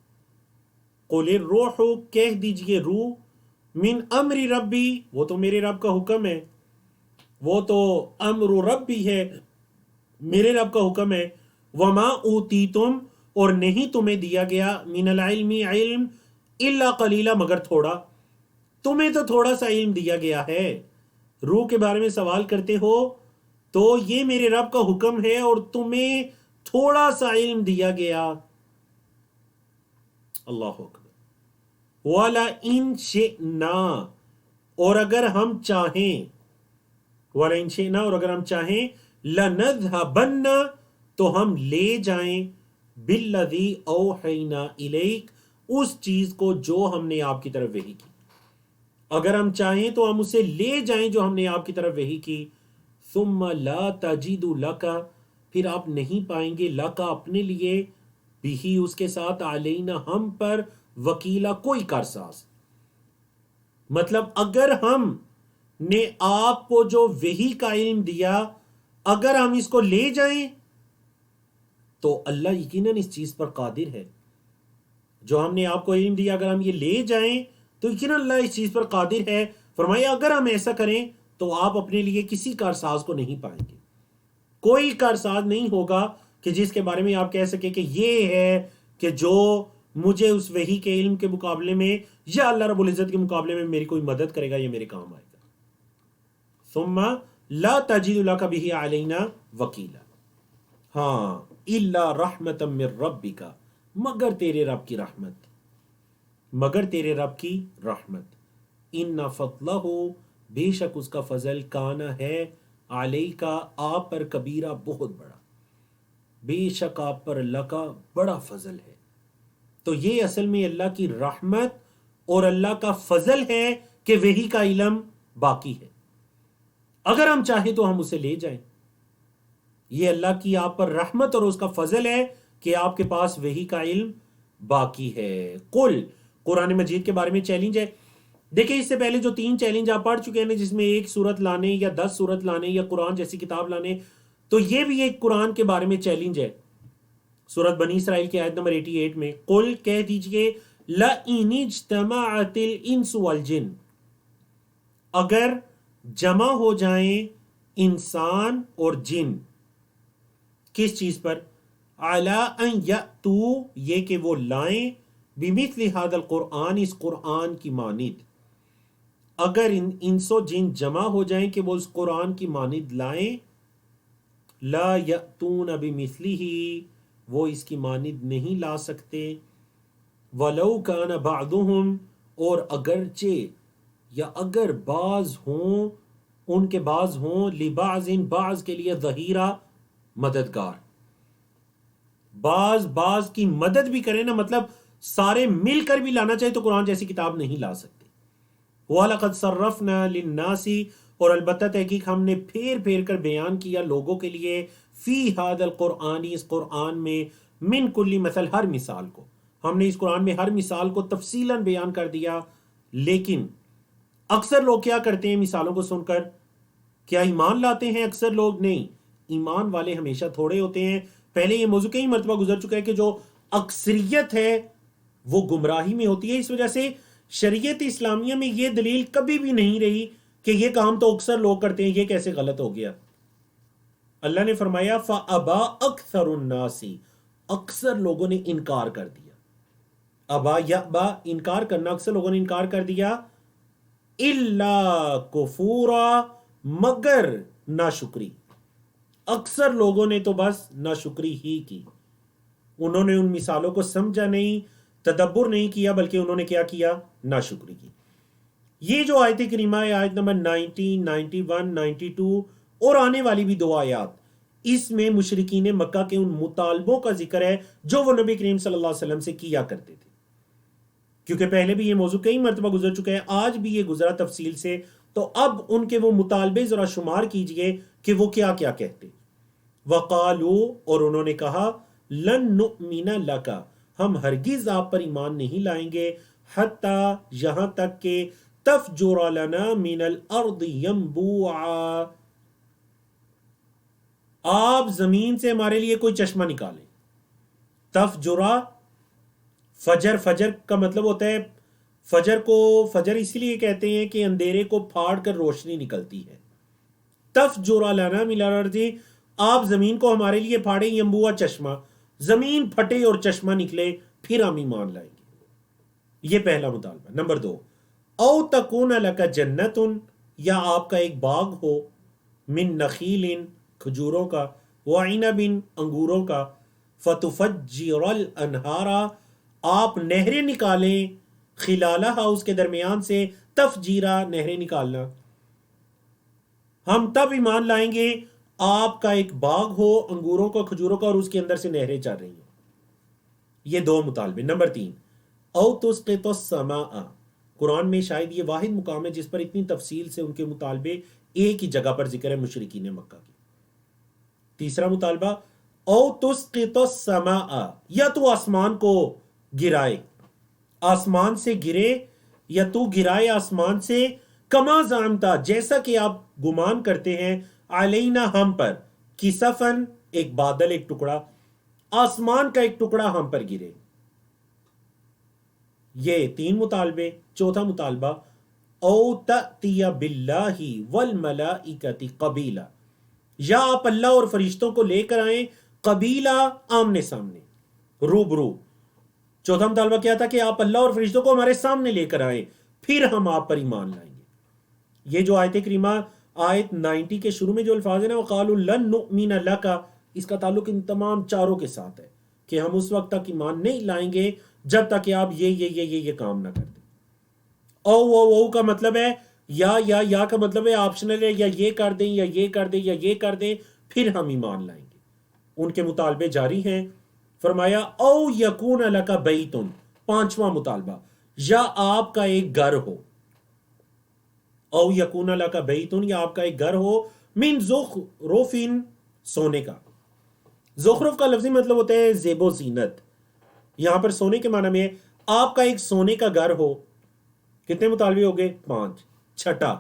قُلِ الروح کہہ دیجئے روح، من امر ربی وہ تو میرے رب کا حکم ہے، وہ تو امر ربی ہے، میرے رب کا حکم ہے، وما اوتیتم اور نہیں تمہیں دیا گیا، من العلم علم، الا قلیلا مگر تھوڑا، تمہیں تو تھوڑا سا علم دیا گیا ہے، روح کے بارے میں سوال کرتے ہو تو یہ میرے رب کا حکم ہے اور تمہیں تھوڑا سا علم دیا گیا۔ اللہ اکبر۔ وَلَئِن شِئْنَا اور اگر ہم چاہیں، وَلَئِن شِئْنَا اور اگر ہم چاہیں، لَنَذْهَبَنَّ تو ہم لے جائیں، بِالَّذِي أَوْحَيْنَا إِلَيْكَ اس چیز کو جو ہم نے آپ کی طرف وحی کی، اگر ہم چاہیں تو ہم اسے لے جائیں جو ہم نے آپ کی طرف وحی کی، ثُمَّ لَا تَجِدُ لَكَ پھر آپ نہیں پائیں گے، لَكَ اپنے لیے، بھی اس کے ساتھ، علینا ہم پر، وکیلا کوئی کارساز۔ مطلب اگر ہم نے آپ کو جو وحی کا علم دیا اگر ہم اس کو لے جائیں تو اللہ یقیناً اس چیز پر قادر ہے، جو ہم نے آپ کو علم دیا اگر ہم یہ لے جائیں تو یقیناً اللہ اس چیز پر قادر ہے۔ فرمایا اگر ہم ایسا کریں تو آپ اپنے لیے کسی کارساز کو نہیں پائیں گے، کوئی کارساز نہیں ہوگا کہ جس کے بارے میں آپ کہہ سکیں کہ یہ ہے کہ جو مجھے اس وحی کے علم کے مقابلے میں یا اللہ رب العزت کے مقابلے میں میری کوئی مدد کرے گا یا میرے کام آئے گا۔ ثم لا تجد لك به علینا وکیلا، ہاں الا رحمتا من ربک مگر تیرے رب کی رحمت، مگر تیرے رب کی رحمت، ان فضلہ بے شک اس کا فضل، کانا ہے، علیکا آپ پر، کبیرہ بہت بڑا، بے شک آپ پر اللہ کا بڑا فضل ہے۔ تو یہ اصل میں اللہ کی رحمت اور اللہ کا فضل ہے کہ وحی کا علم باقی ہے، اگر ہم چاہیں تو ہم اسے لے جائیں۔ یہ اللہ کی آپ پر رحمت اور اس کا فضل ہے کہ آپ کے پاس وحی کا علم باقی ہے۔ قل قرآن مجید کے بارے میں چیلنج ہے۔ دیکھیں اس سے پہلے جو 3 چیلنج آپ پڑھ چکے ہیں جس میں ایک سورت لانے یا 10 سورت لانے یا قرآن جیسی کتاب لانے، تو یہ بھی ایک قرآن کے بارے میں چیلنج ہے۔ سورت بنی اسرائیل کی آیت نمبر 88 میں قل کہہ دیجئے لَإِنِ اجْتَمَعَتِ الْإِنسُ وَالْجِنُّ اگر جمع ہو جائیں انسان اور جن، کس چیز پر؟ عَلَىٰ أَن يَأْتُوا یہ کہ وہ لائیں، بِمِثْلِ هَذَا الْقُرْآنِ اس قرآن کی مانند، اگر انس و جن جمع ہو جائیں کہ وہ اس قرآن کی مانند لائیں، لا یأتون بمثلہ وہ اس کی مانند نہیں لا سکتے، ولو کان بعضهم اور اگرچہ یا اگر بعض ہوں ان کے بعض ہوں، لبعض بعض کے لیے ظہیرہ مددگار، بعض کی مدد بھی کرے نا، مطلب سارے مل کر بھی لانا چاہے تو قرآن جیسی کتاب نہیں لا سکتے۔ وَلَقَدْ صَرَّفْنَا لِلنَّاسِ اور البتہ تحقیق ہم نے پھیر پھیر کر بیان کیا لوگوں کے لیے، فی هذا القرآن اس قرآن میں، من کلی مثل ہر مثال کو، ہم نے اس قرآن میں ہر مثال کو تفصیلاً بیان کر دیا، لیکن اکثر لوگ کیا کرتے ہیں مثالوں کو سن کر؟ کیا ایمان لاتے ہیں اکثر لوگ؟ نہیں، ایمان والے ہمیشہ تھوڑے ہوتے ہیں۔ پہلے یہ موضوع کئی مرتبہ گزر چکا ہے کہ جو اکثریت ہے وہ گمراہی میں ہوتی ہے، اس وجہ سے شریعت اسلامیہ میں یہ دلیل کبھی بھی نہیں رہی کہ یہ کام تو اکثر لوگ کرتے ہیں، یہ کیسے غلط ہو گیا؟ اللہ نے فرمایا فَأَبَا أَكْثَرُ النَّاسِ، اکثر لوگوں نے انکار کر دیا. ابا یأبا انکار کرنا، اکثر لوگوں نے انکار کر دیا. الا کفورا، مگر ناشکری. اکثر لوگوں نے تو بس ناشکری ہی کی. انہوں نے ان مثالوں کو سمجھا نہیں، تدبر نہیں کیا، بلکہ انہوں نے کیا کیا؟ ناشکری کی. یہ جو آیت کریمہ ہے، آیت نمبر 90، 91، 92 اور آنے والی بھی 2 آیات، اس میں مشرکین مکہ کے ان مطالبوں کا ذکر ہے جو وہ نبی کریم صلی اللہ علیہ وسلم سے کیا کرتے تھے. کیونکہ پہلے بھی یہ موضوع کئی مرتبہ گزر چکا ہے، آج بھی یہ گزرا تفصیل سے، تو اب ان کے وہ مطالبے ذرا شمار کیجئے کہ وہ کیا کیا کہتے. وقالو، اور انہوں نے کہا، لن نؤمن لک، ہم ہرگز آپ پر ایمان نہیں لائیں گے، حتی، یہاں تک کہ تفجر لنا من الارض ینبوعا، آپ زمین سے ہمارے لیے کوئی چشمہ نکالیں. تفجرا، فجر، فجر کا مطلب ہوتا ہے، فجر کو فجر اس لیے کہتے ہیں کہ اندھیرے کو پھاڑ کر روشنی نکلتی ہے. تفجر لنا من الارض، آپ زمین کو ہمارے لیے پھاڑیں، ینبوعا، چشمہ، زمین پھٹے اور چشمہ نکلے، پھر ہم ایمان لائیں گے. یہ پہلا مطالبہ. نمبر 2، او تکون لک جنت، یا آپ کا ایک باغ ہو، من نخیل، کھجوروں کا، وعنب، انگوروں کا، فتفجر الانہار، آپ نہریں نکالیں، خلالہ، اس کے درمیان سے، تفجیرہ، نہریں نکالنا. ہم تب ایمان لائیں گے آپ کا ایک باغ ہو انگوروں کا، کھجوروں کا، اور اس کے اندر سے نہریں چل رہی ہیں. یہ 2 مطالبے. نمبر 3، او تسقط السماء، قرآن میں شاید یہ واحد مقام ہے جس پر اتنی تفصیل سے ان کے مطالبے ایک ہی جگہ پر ذکر ہے مشرکین مکہ کی. تیسرا مطالبہ، او تسقط السماء، یا تو آسمان کو گرائے، آسمان سے گرے، یا تو گرائے آسمان سے، کما زعمتا، جیسا کہ آپ گمان کرتے ہیں، علینا، ہم پر، کسفن، ایک بادل، ایک ٹکڑا، آسمان کا ایک ٹکڑا ہم پر گرے. یہ 3 مطالبے. چوتھا مطالبہ، او تأتی باللہ والملائکۃ قبیلہ، یا آپ اللہ اور فرشتوں کو لے کر آئیں، قبیلہ، آمنے سامنے، روبرو. چوتھا مطالبہ کیا تھا؟ کہ آپ اللہ اور فرشتوں کو ہمارے سامنے لے کر آئیں، پھر ہم آپ پر ایمان لائیں گے. یہ جو آیت کریمہ آیت 90 کے شروع میں جو الفاظ ہیں نا، وقالوا لن نؤمن لک، اس کا تعلق ان تمام چاروں کے ساتھ ہے کہ ہم اس وقت تک ایمان نہیں لائیں گے جب تک کہ آپ یہ کام نہ کر دیں. او کا مطلب ہے یا کا مطلب ہے آپشنل ہے، یا یہ کر دیں، یا یہ کر دیں، یا یہ کر دیں، پھر ہم ایمان لائیں گے. ان کے مطالبے جاری ہیں. فرمایا او یکون لک بیت، 5واں مطالبہ، یا آپ کا ایک گھر ہو، او یکون لک بیت، یا آپ کا ایک گھر ہو، من زخرف، سونے کا. زخرف کا لفظی مطلب ہوتا ہے زیب و زینت، یہاں پر سونے کے معنی میں ہے آپ کا ایک سونے کا گھر ہو. کتنے مطالبے ہو گئے؟ 5. چھٹا،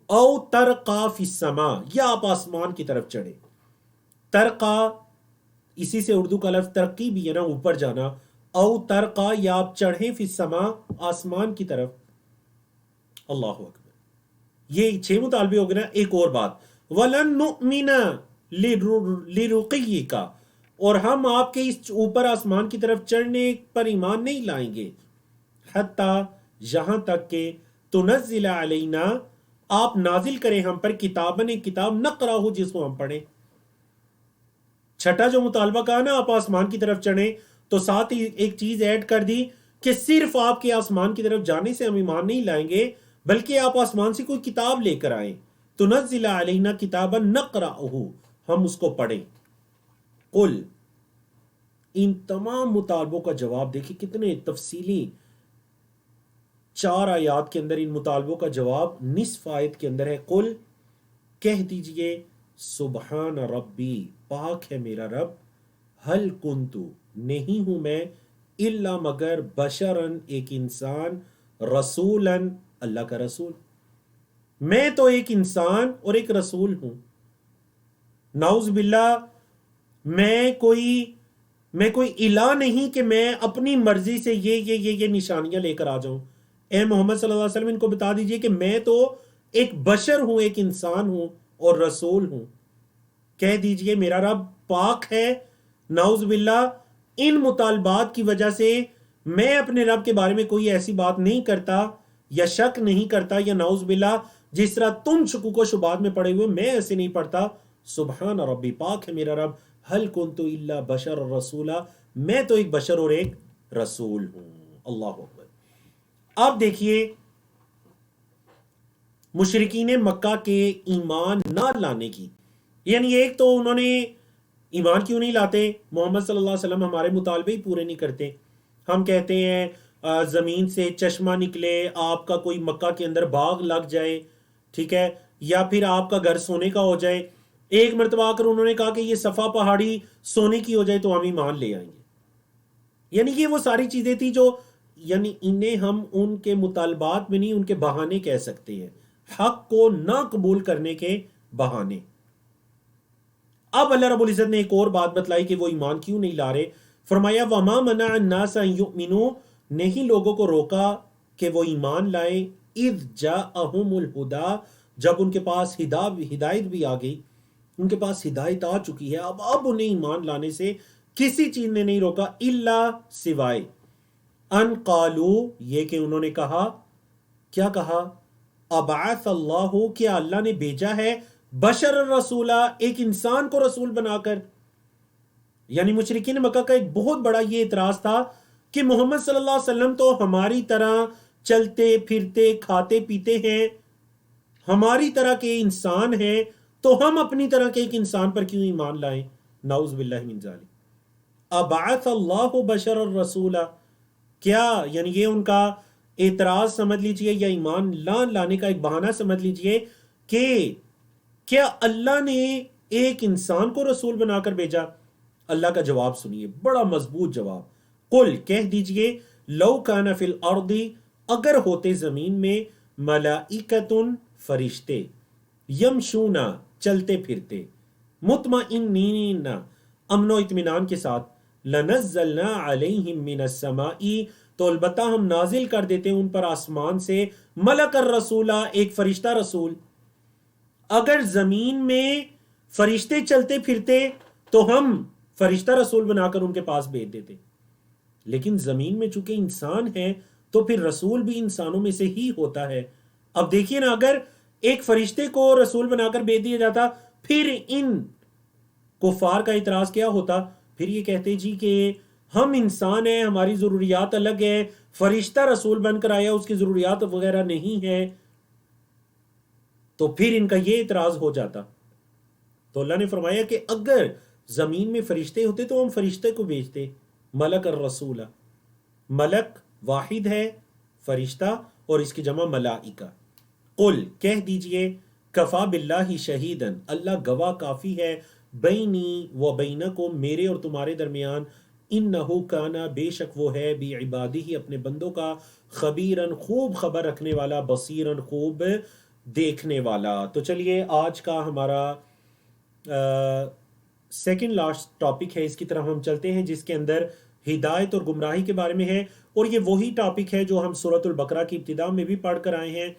او ترقا فی السماء، یا آپ آسمان کی طرف چڑھے. ترقا، اسی سے اردو کا لفظ ترقی بھی ہے نا، اوپر جانا. او ترقا، یا آپ چڑھیں، فی السماء، آسمان کی طرف. اللہ اکبر. یہ 6 مطالبے ہو گئے نا. ایک اور بات، وَلَن نُؤْمِنَ لِرُقِيِّكَ، اور ہم آپ کے اس اوپر آسمان کی طرف چڑھنے پر ایمان نہیں لائیں گے، حتیٰ، یہاں تک کہ، تنزل علینا، آپ نازل کریں ہم پر، کتاباً، ایک کتاب، نقرأہ، جس کو ہم پڑھیں. چھٹا جو مطالبہ کہا نا آپ آسمان کی طرف چڑھیں، تو ساتھ ہی ایک چیز ایڈ کر دی کہ صرف آپ کے آسمان کی طرف جانے سے ہم ایمان نہیں لائیں گے، بلکہ آپ آسمان سے کوئی کتاب لے کر آئیں. تنزل علینا کتابا نقرأہ، ہم اس کو پڑھیں. قل، ان تمام مطالبوں کا جواب دیکھیں کتنے تفصیلی، 4 آیات کے اندر ان مطالبوں کا جواب نصف آیت کے اندر ہے. قل، کہہ دیجئے، سبحان ربی، پاک ہے میرا رب، حل کنتو، نہیں ہوں میں، الا مگر، بشرن، ایک انسان، رسولن، اللہ کا رسول، میں تو ایک انسان اور ایک رسول ہوں. نعوذ باللہ، میں کوئی الہ نہیں کہ میں اپنی مرضی سے یہ نشانیاں لے کر آ جاؤں. اے محمد صلی اللہ علیہ وسلم ان کو بتا دیجئے کہ میں تو ایک بشر ہوں، ایک انسان ہوں اور رسول ہوں. کہہ دیجئے میرا رب پاک ہے، نعوذ باللہ ان مطالبات کی وجہ سے میں اپنے رب کے بارے میں کوئی ایسی بات نہیں کرتا یا شک نہیں کرتا، یا نعوذ باللہ جس طرح تم شکوک و شبہات میں پڑے ہوئے میں ایسے نہیں پڑتا. سبحان ربی، پاک ہے میرا رب. ہل کنت الا بشر رسولا، میں تو ایک بشر اور ایک رسول ہوں. اللہ اکبر. اب دیکھیے مشرکین مکہ کے ایمان نہ لانے کی، یعنی ایک تو انہوں نے ایمان کیوں نہیں لاتے؟ محمد صلی اللہ علیہ وسلم ہمارے مطالبے ہی پورے نہیں کرتے. ہم کہتے ہیں زمین سے چشمہ نکلے، آپ کا کوئی مکہ کے اندر باغ لگ جائے، ٹھیک ہے، یا پھر آپ کا گھر سونے کا ہو جائے. ایک مرتبہ آ کر انہوں نے کہا کہ یہ صفا پہاڑی سونے کی ہو جائے تو ہم ایمان لے آئیں گے. یعنی یہ وہ ساری چیزیں تھی جو، یعنی انہیں ہم ان کے مطالبات میں نہیں، ان کے بہانے کہہ سکتے ہیں، حق کو نہ قبول کرنے کے بہانے. اب اللہ رب العزت نے ایک اور بات بتلائی کہ وہ ایمان کیوں نہیں لا رہے. فرمایا وَمَا مَنَعَ النَّاسَ أَن يُؤْمِنُوا، نہیں لوگوں کو روکا کہ وہ ایمان لائیں، اِذْ جَاءَهُمُ الْهُدَى، جب ان کے پاس ہدایت بھی آ گئی، ان کے پاس ہدایت آ چکی ہے، اب انہیں ایمان لانے سے کسی چیز نے نہیں روکا، الا سوائے ان قالو، یہ کہ انہوں نے کہا، کیا کہا؟ ابعث اللہ، کیا اللہ نے بھیجا ہے بشر الرسولہ، ایک انسان کو رسول بنا کر. یعنی مشرکین مکہ کا ایک بہت بڑا یہ اعتراض تھا کہ محمد صلی اللہ علیہ وسلم تو ہماری طرح چلتے پھرتے کھاتے پیتے ہیں، ہماری طرح کے انسان ہیں، تو ہم اپنی طرح کے ایک انسان پر کیوں ایمان لائیں؟ نعوذ باللہ من ذالک. ابعث اللہ بشر الرسولہ، کیا یعنی یہ ان کا اعتراض سمجھ لیجئے یا ایمان لانے کا ایک بہانہ سمجھ لیجئے کہ کیا اللہ نے ایک انسان کو رسول بنا کر بھیجا؟ اللہ کا جواب سنیے، بڑا مضبوط جواب. قل، کہہ دیجئے، لو کان فی الارض، اگر ہوتے زمین میں، ملائکۃ، فرشتے، یمشون، چلتے پھرتے، مطمئنین، امن و اطمینان کے ساتھ، لنزلنا علیہم من السماء، تو البتہ ہم نازل کر دیتے ان پر آسمان سے، ملک الرسولہ، ایک فرشتہ رسول. اگر زمین میں فرشتے چلتے پھرتے تو ہم فرشتہ رسول بنا کر ان کے پاس بھیج دیتے. لیکن زمین میں چونکہ انسان ہے تو پھر رسول بھی انسانوں میں سے ہی ہوتا ہے. اب دیکھیے نا، اگر ایک فرشتے کو رسول بنا کر بھیج دیا جاتا، پھر ان کفار کا اعتراض کیا ہوتا؟ پھر یہ کہتے جی کہ ہم انسان ہیں، ہماری ضروریات الگ ہیں، فرشتہ رسول بن کر آیا، اس کی ضروریات وغیرہ نہیں ہے. تو پھر ان کا یہ اعتراض ہو جاتا. تو اللہ نے فرمایا کہ اگر زمین میں فرشتے ہوتے تو ہم فرشتے کو بھیجتے. ملک الرسول، ملک واحد ہے، فرشتہ، اور اس کی جمع ملائکہ. قل، کہہ دیجئے، کفا باللہ شہیدن، اللہ گواہ کافی ہے، بینی و بینکم، میرے اور تمہارے درمیان، انہو کانا، بے شک وہ ہے، بعبادہ، اپنے بندوں کا، خبیرن، خوب خبر رکھنے والا، بصیرن، خوب دیکھنے والا. تو چلیے آج کا ہمارا سیکنڈ لاسٹ ٹاپک ہے، اس کی طرف ہم چلتے ہیں، جس کے اندر ہدایت اور گمراہی کے بارے میں ہے. اور یہ وہی ٹاپک ہے جو ہم سورۃ البقرہ کی ابتدا میں بھی پڑھ کر آئے ہیں.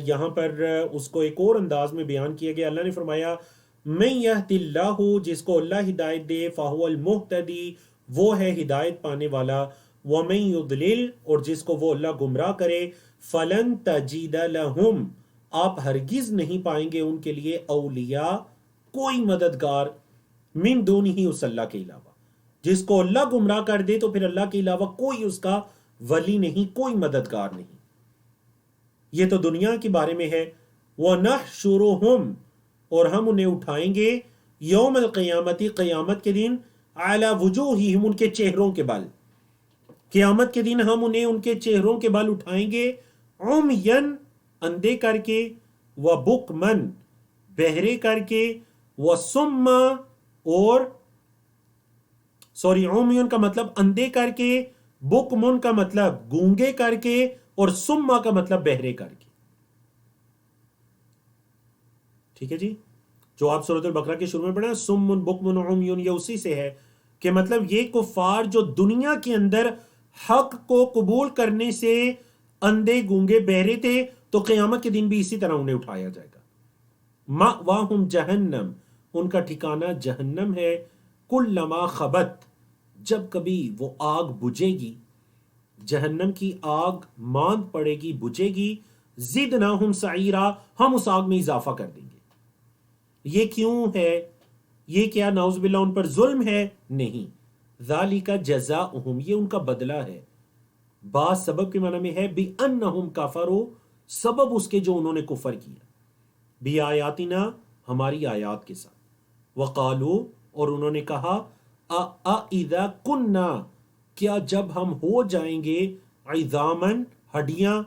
یہاں پر اس کو ایک اور انداز میں بیان کیا گیا. اللہ نے فرمایا من یہد اللہ، جس کو اللہ ہدایت دے، فہو المہتدی، وہ ہے ہدایت پانے والا، ومن یضلل، اور جس کو وہ اللہ گمراہ کرے، فلن تجید لہم، آپ ہرگز نہیں پائیں گے ان کے لیے، اولیاء، کوئی مددگار، من دونہ، اس اللہ کے علاوہ. جس کو اللہ گمراہ کر دے تو پھر اللہ کے علاوہ کوئی اس کا ولی نہیں، کوئی مددگار نہیں. یہ تو دنیا کے بارے میں ہے. وَنَحْشُرُهُمْ، اور ہم انہیں اٹھائیں گے، یوم القیامت، قیامت کے دن، عَلَى وُجُوهِهِمْ، ان کے چہروں کے بل. قیامت کے دن ہم انہیں ان کے چہروں کے بل اٹھائیں گے، عُمْيًا، اندھے کر کے، وَبُكْمًا، بہرے کر کے، وَصُمًّا، اور عُمْيًا کا مطلب اندھے کر کے، بُكْمًا کا مطلب گونگے کر کے، اور سما کا مطلب بہرے کر کے. ٹھیک ہے جی، جو آپ سورۃ البقرہ کے شروع میں پڑھا، سم بکم عمی، یہ اسی سے ہے کہ مطلب یہ کفار جو دنیا کے اندر حق کو قبول کرنے سے اندھے گونگے بہرے تھے تو قیامت کے دن بھی اسی طرح انہیں اٹھایا جائے گا. مأواہم جہنم، ان کا ٹھکانہ جہنم ہے. کلما خبت، جب کبھی وہ آگ بجھے گی، جہنم کی آگ ماند پڑے گی، بجھے گی، زدناہم سعیرا، ہم اس آگ میں اضافہ کر دیں گے. یہ کیوں ہے؟ یہ کیا نعوذ باللہ ان پر ظلم ہے؟ نہیں. ذالک جزاؤہم، یہ ان کا بدلہ ہے. بعض سبب کے معنی میں ہے بِأَنَّهُمْ كَفَرُوا، سبب اس کے جو انہوں نے کفر کیا، بھی آیاتنا، ہماری آیات کے ساتھ. وقالو، اور انہوں نے کہا، اَإِذَا كُنَّا، کیا جب ہم ہو جائیں گے، عظامن، ہڈیاں،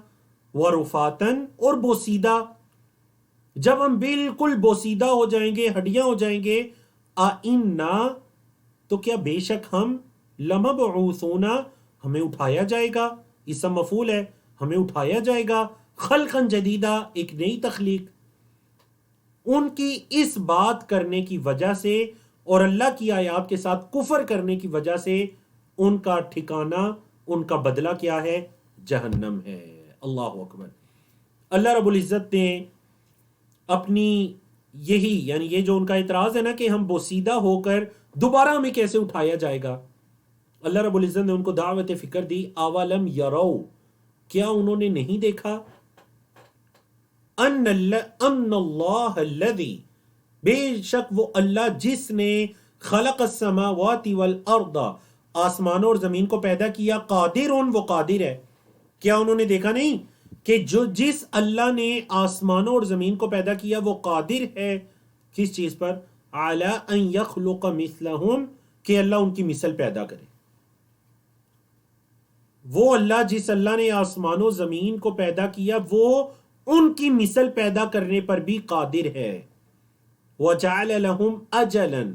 ورفاتن، اور بوسیدہ، جب ہم بالکل بوسیدہ ہو جائیں گے، ہڈیاں ہو جائیں گے، آئنا، تو کیا بے شک ہم، لمبعوثون، ہمیں اٹھایا جائے گا. اسم مفعول ہے، ہمیں اٹھایا جائے گا. خلقا جدیدہ، ایک نئی تخلیق. ان کی اس بات کرنے کی وجہ سے اور اللہ کی آیات کے ساتھ کفر کرنے کی وجہ سے ان کا ٹھکانہ، ان کا بدلہ کیا ہے؟ جہنم ہے. اللہ اکبر. اللہ رب العزت نے اپنی یہی، یعنی یہ جو ان کا اعتراض ہے نا کہ ہم بوسیدہ ہو کر دوبارہ ہمیں کیسے اٹھایا جائے گا، اللہ رب العزت نے ان کو دعوت فکر دی. اولم یرو، کیا انہوں نے نہیں دیکھا، ان اللہ الذی، بے شک وہ اللہ جس نے خلق السماوات والارض، آسمانوں اور زمین کو پیدا کیا، قادر، وہ قادر ہے. کیا انہوں نے دیکھا نہیں کہ جو جس اللہ نے آسمانوں اور زمین کو پیدا کیا وہ قادر ہے کس چیز پر؟ علی ان یخلق مثلہم، کہ اللہ ان کی مثل پیدا کرے. وہ اللہ جس اللہ نے آسمان و زمین کو پیدا کیا وہ ان کی مثل پیدا کرنے پر بھی قادر ہے. وَجَعَلَ لَهُمْ أَجَلًا،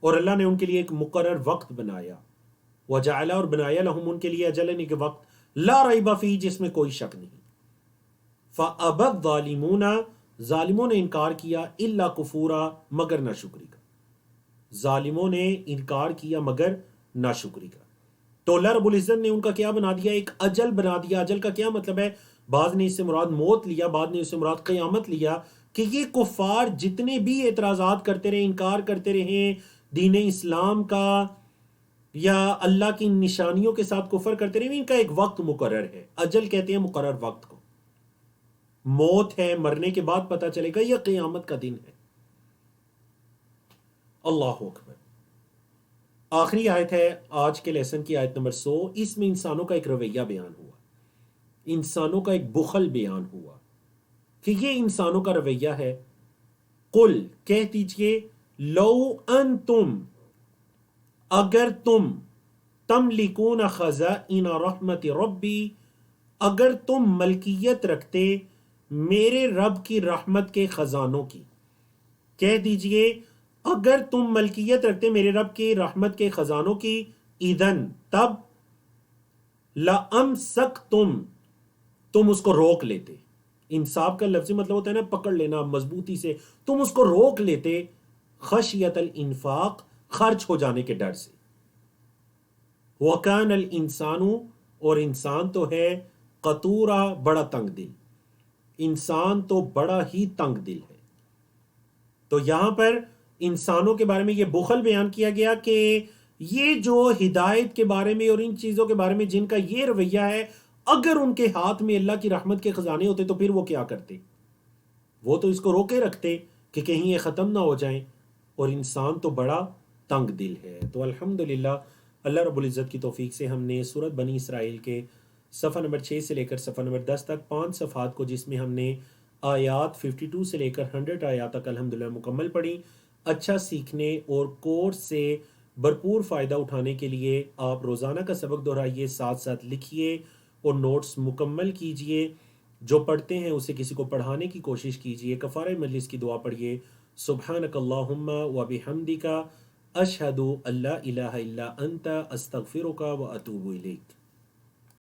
اور اللہ نے ان کے لیے ایک مقرر وقت بنایا. وَجَعَلَ، اور بنایا، لَهُمْ ان کے لیے، اجلاً، ایک وقت، لا ریب فیہ، جس میں کوئی شک نہیں. فَأَبَى الظَّالِمُونَ، ظالموں نے انکار کیا، إِلَّا كُفُورًا، مگر ناشکری کا. ظالموں نے انکار کیا مگر ناشکری کا. تو اللہ رب العزت نے ان کا کیا بنا دیا؟ ایک اجل بنا دیا. اجل کا کیا مطلب ہے؟ بعض نے اس سے مراد موت لیا، بعض نے اس سے مراد قیامت لیا، کہ یہ کفار جتنے بھی اعتراضات کرتے رہے، انکار کرتے رہے دین اسلام کا یا اللہ کی نشانیوں کے ساتھ کفر کرتے رہے، ان کا ایک وقت مقرر ہے. اجل کہتے ہیں مقرر وقت کو. موت ہے، مرنے کے بعد پتہ چلے گا، یہ قیامت کا دن ہے. اللہ اکبر. آخری آیت ہے آج کے لیسن کی، آیت نمبر 100. اس میں انسانوں کا ایک رویہ بیان ہوا، انسانوں کا ایک بخل بیان ہوا کہ یہ انسانوں کا رویہ ہے. قل، کہہ دیجئے، لو انتم، اگر تم، تملکون خزائن رحمت ربی، اگر تم ملکیت رکھتے میرے رب کی رحمت کے خزانوں کی. کہہ دیجئے اگر تم ملکیت رکھتے میرے رب کی رحمت کے خزانوں کی، اذن، تب، لَأَمْسَكْتُمْ، تم اس کو روک لیتے. انصاف کا لفظی مطلب ہوتا ہے نا پکڑ لینا مضبوطی سے، تم اس کو روک لیتے، خشیت الانفاق، خرچ ہو جانے کے ڈر سے. وَكَانَ الْإِنسَانُ، اور انسان تو ہے، قطورا، بڑا تنگ دل. انسان تو بڑا ہی تنگ دل ہے. تو یہاں پر انسانوں کے بارے میں یہ بخل بیان کیا گیا کہ یہ جو ہدایت کے بارے میں اور ان چیزوں کے بارے میں جن کا یہ رویہ ہے، اگر ان کے ہاتھ میں اللہ کی رحمت کے خزانے ہوتے تو پھر وہ کیا کرتے؟ وہ تو اس کو روکے رکھتے کہ کہیں یہ ختم نہ ہو جائیں. اور انسان تو بڑا تنگ دل ہے. تو الحمدللہ اللہ رب العزت کی توفیق سے ہم نے سورۃ بنی اسرائیل کے صفحہ نمبر 6 سے لے کر صفحہ نمبر 10 تک 5 صفحات کو، جس میں ہم نے آیات 52 سے لے کر 100 آیات تک الحمدللہ مکمل پڑھی. اچھا سیکھنے اور کورس سے بھرپور فائدہ اٹھانے کے لیے آپ روزانہ کا سبق دہرائیے، ساتھ ساتھ لکھیے اور نوٹس مکمل کیجئے. جو پڑھتے ہیں اسے کسی کو پڑھانے کی کوشش کیجئے. کفارہ مجلس کی دعا پڑھیے، سبحانک اللہم و بحمدک، اشہد ان لا الہ الا انت، استغفرک و اتوب الیک.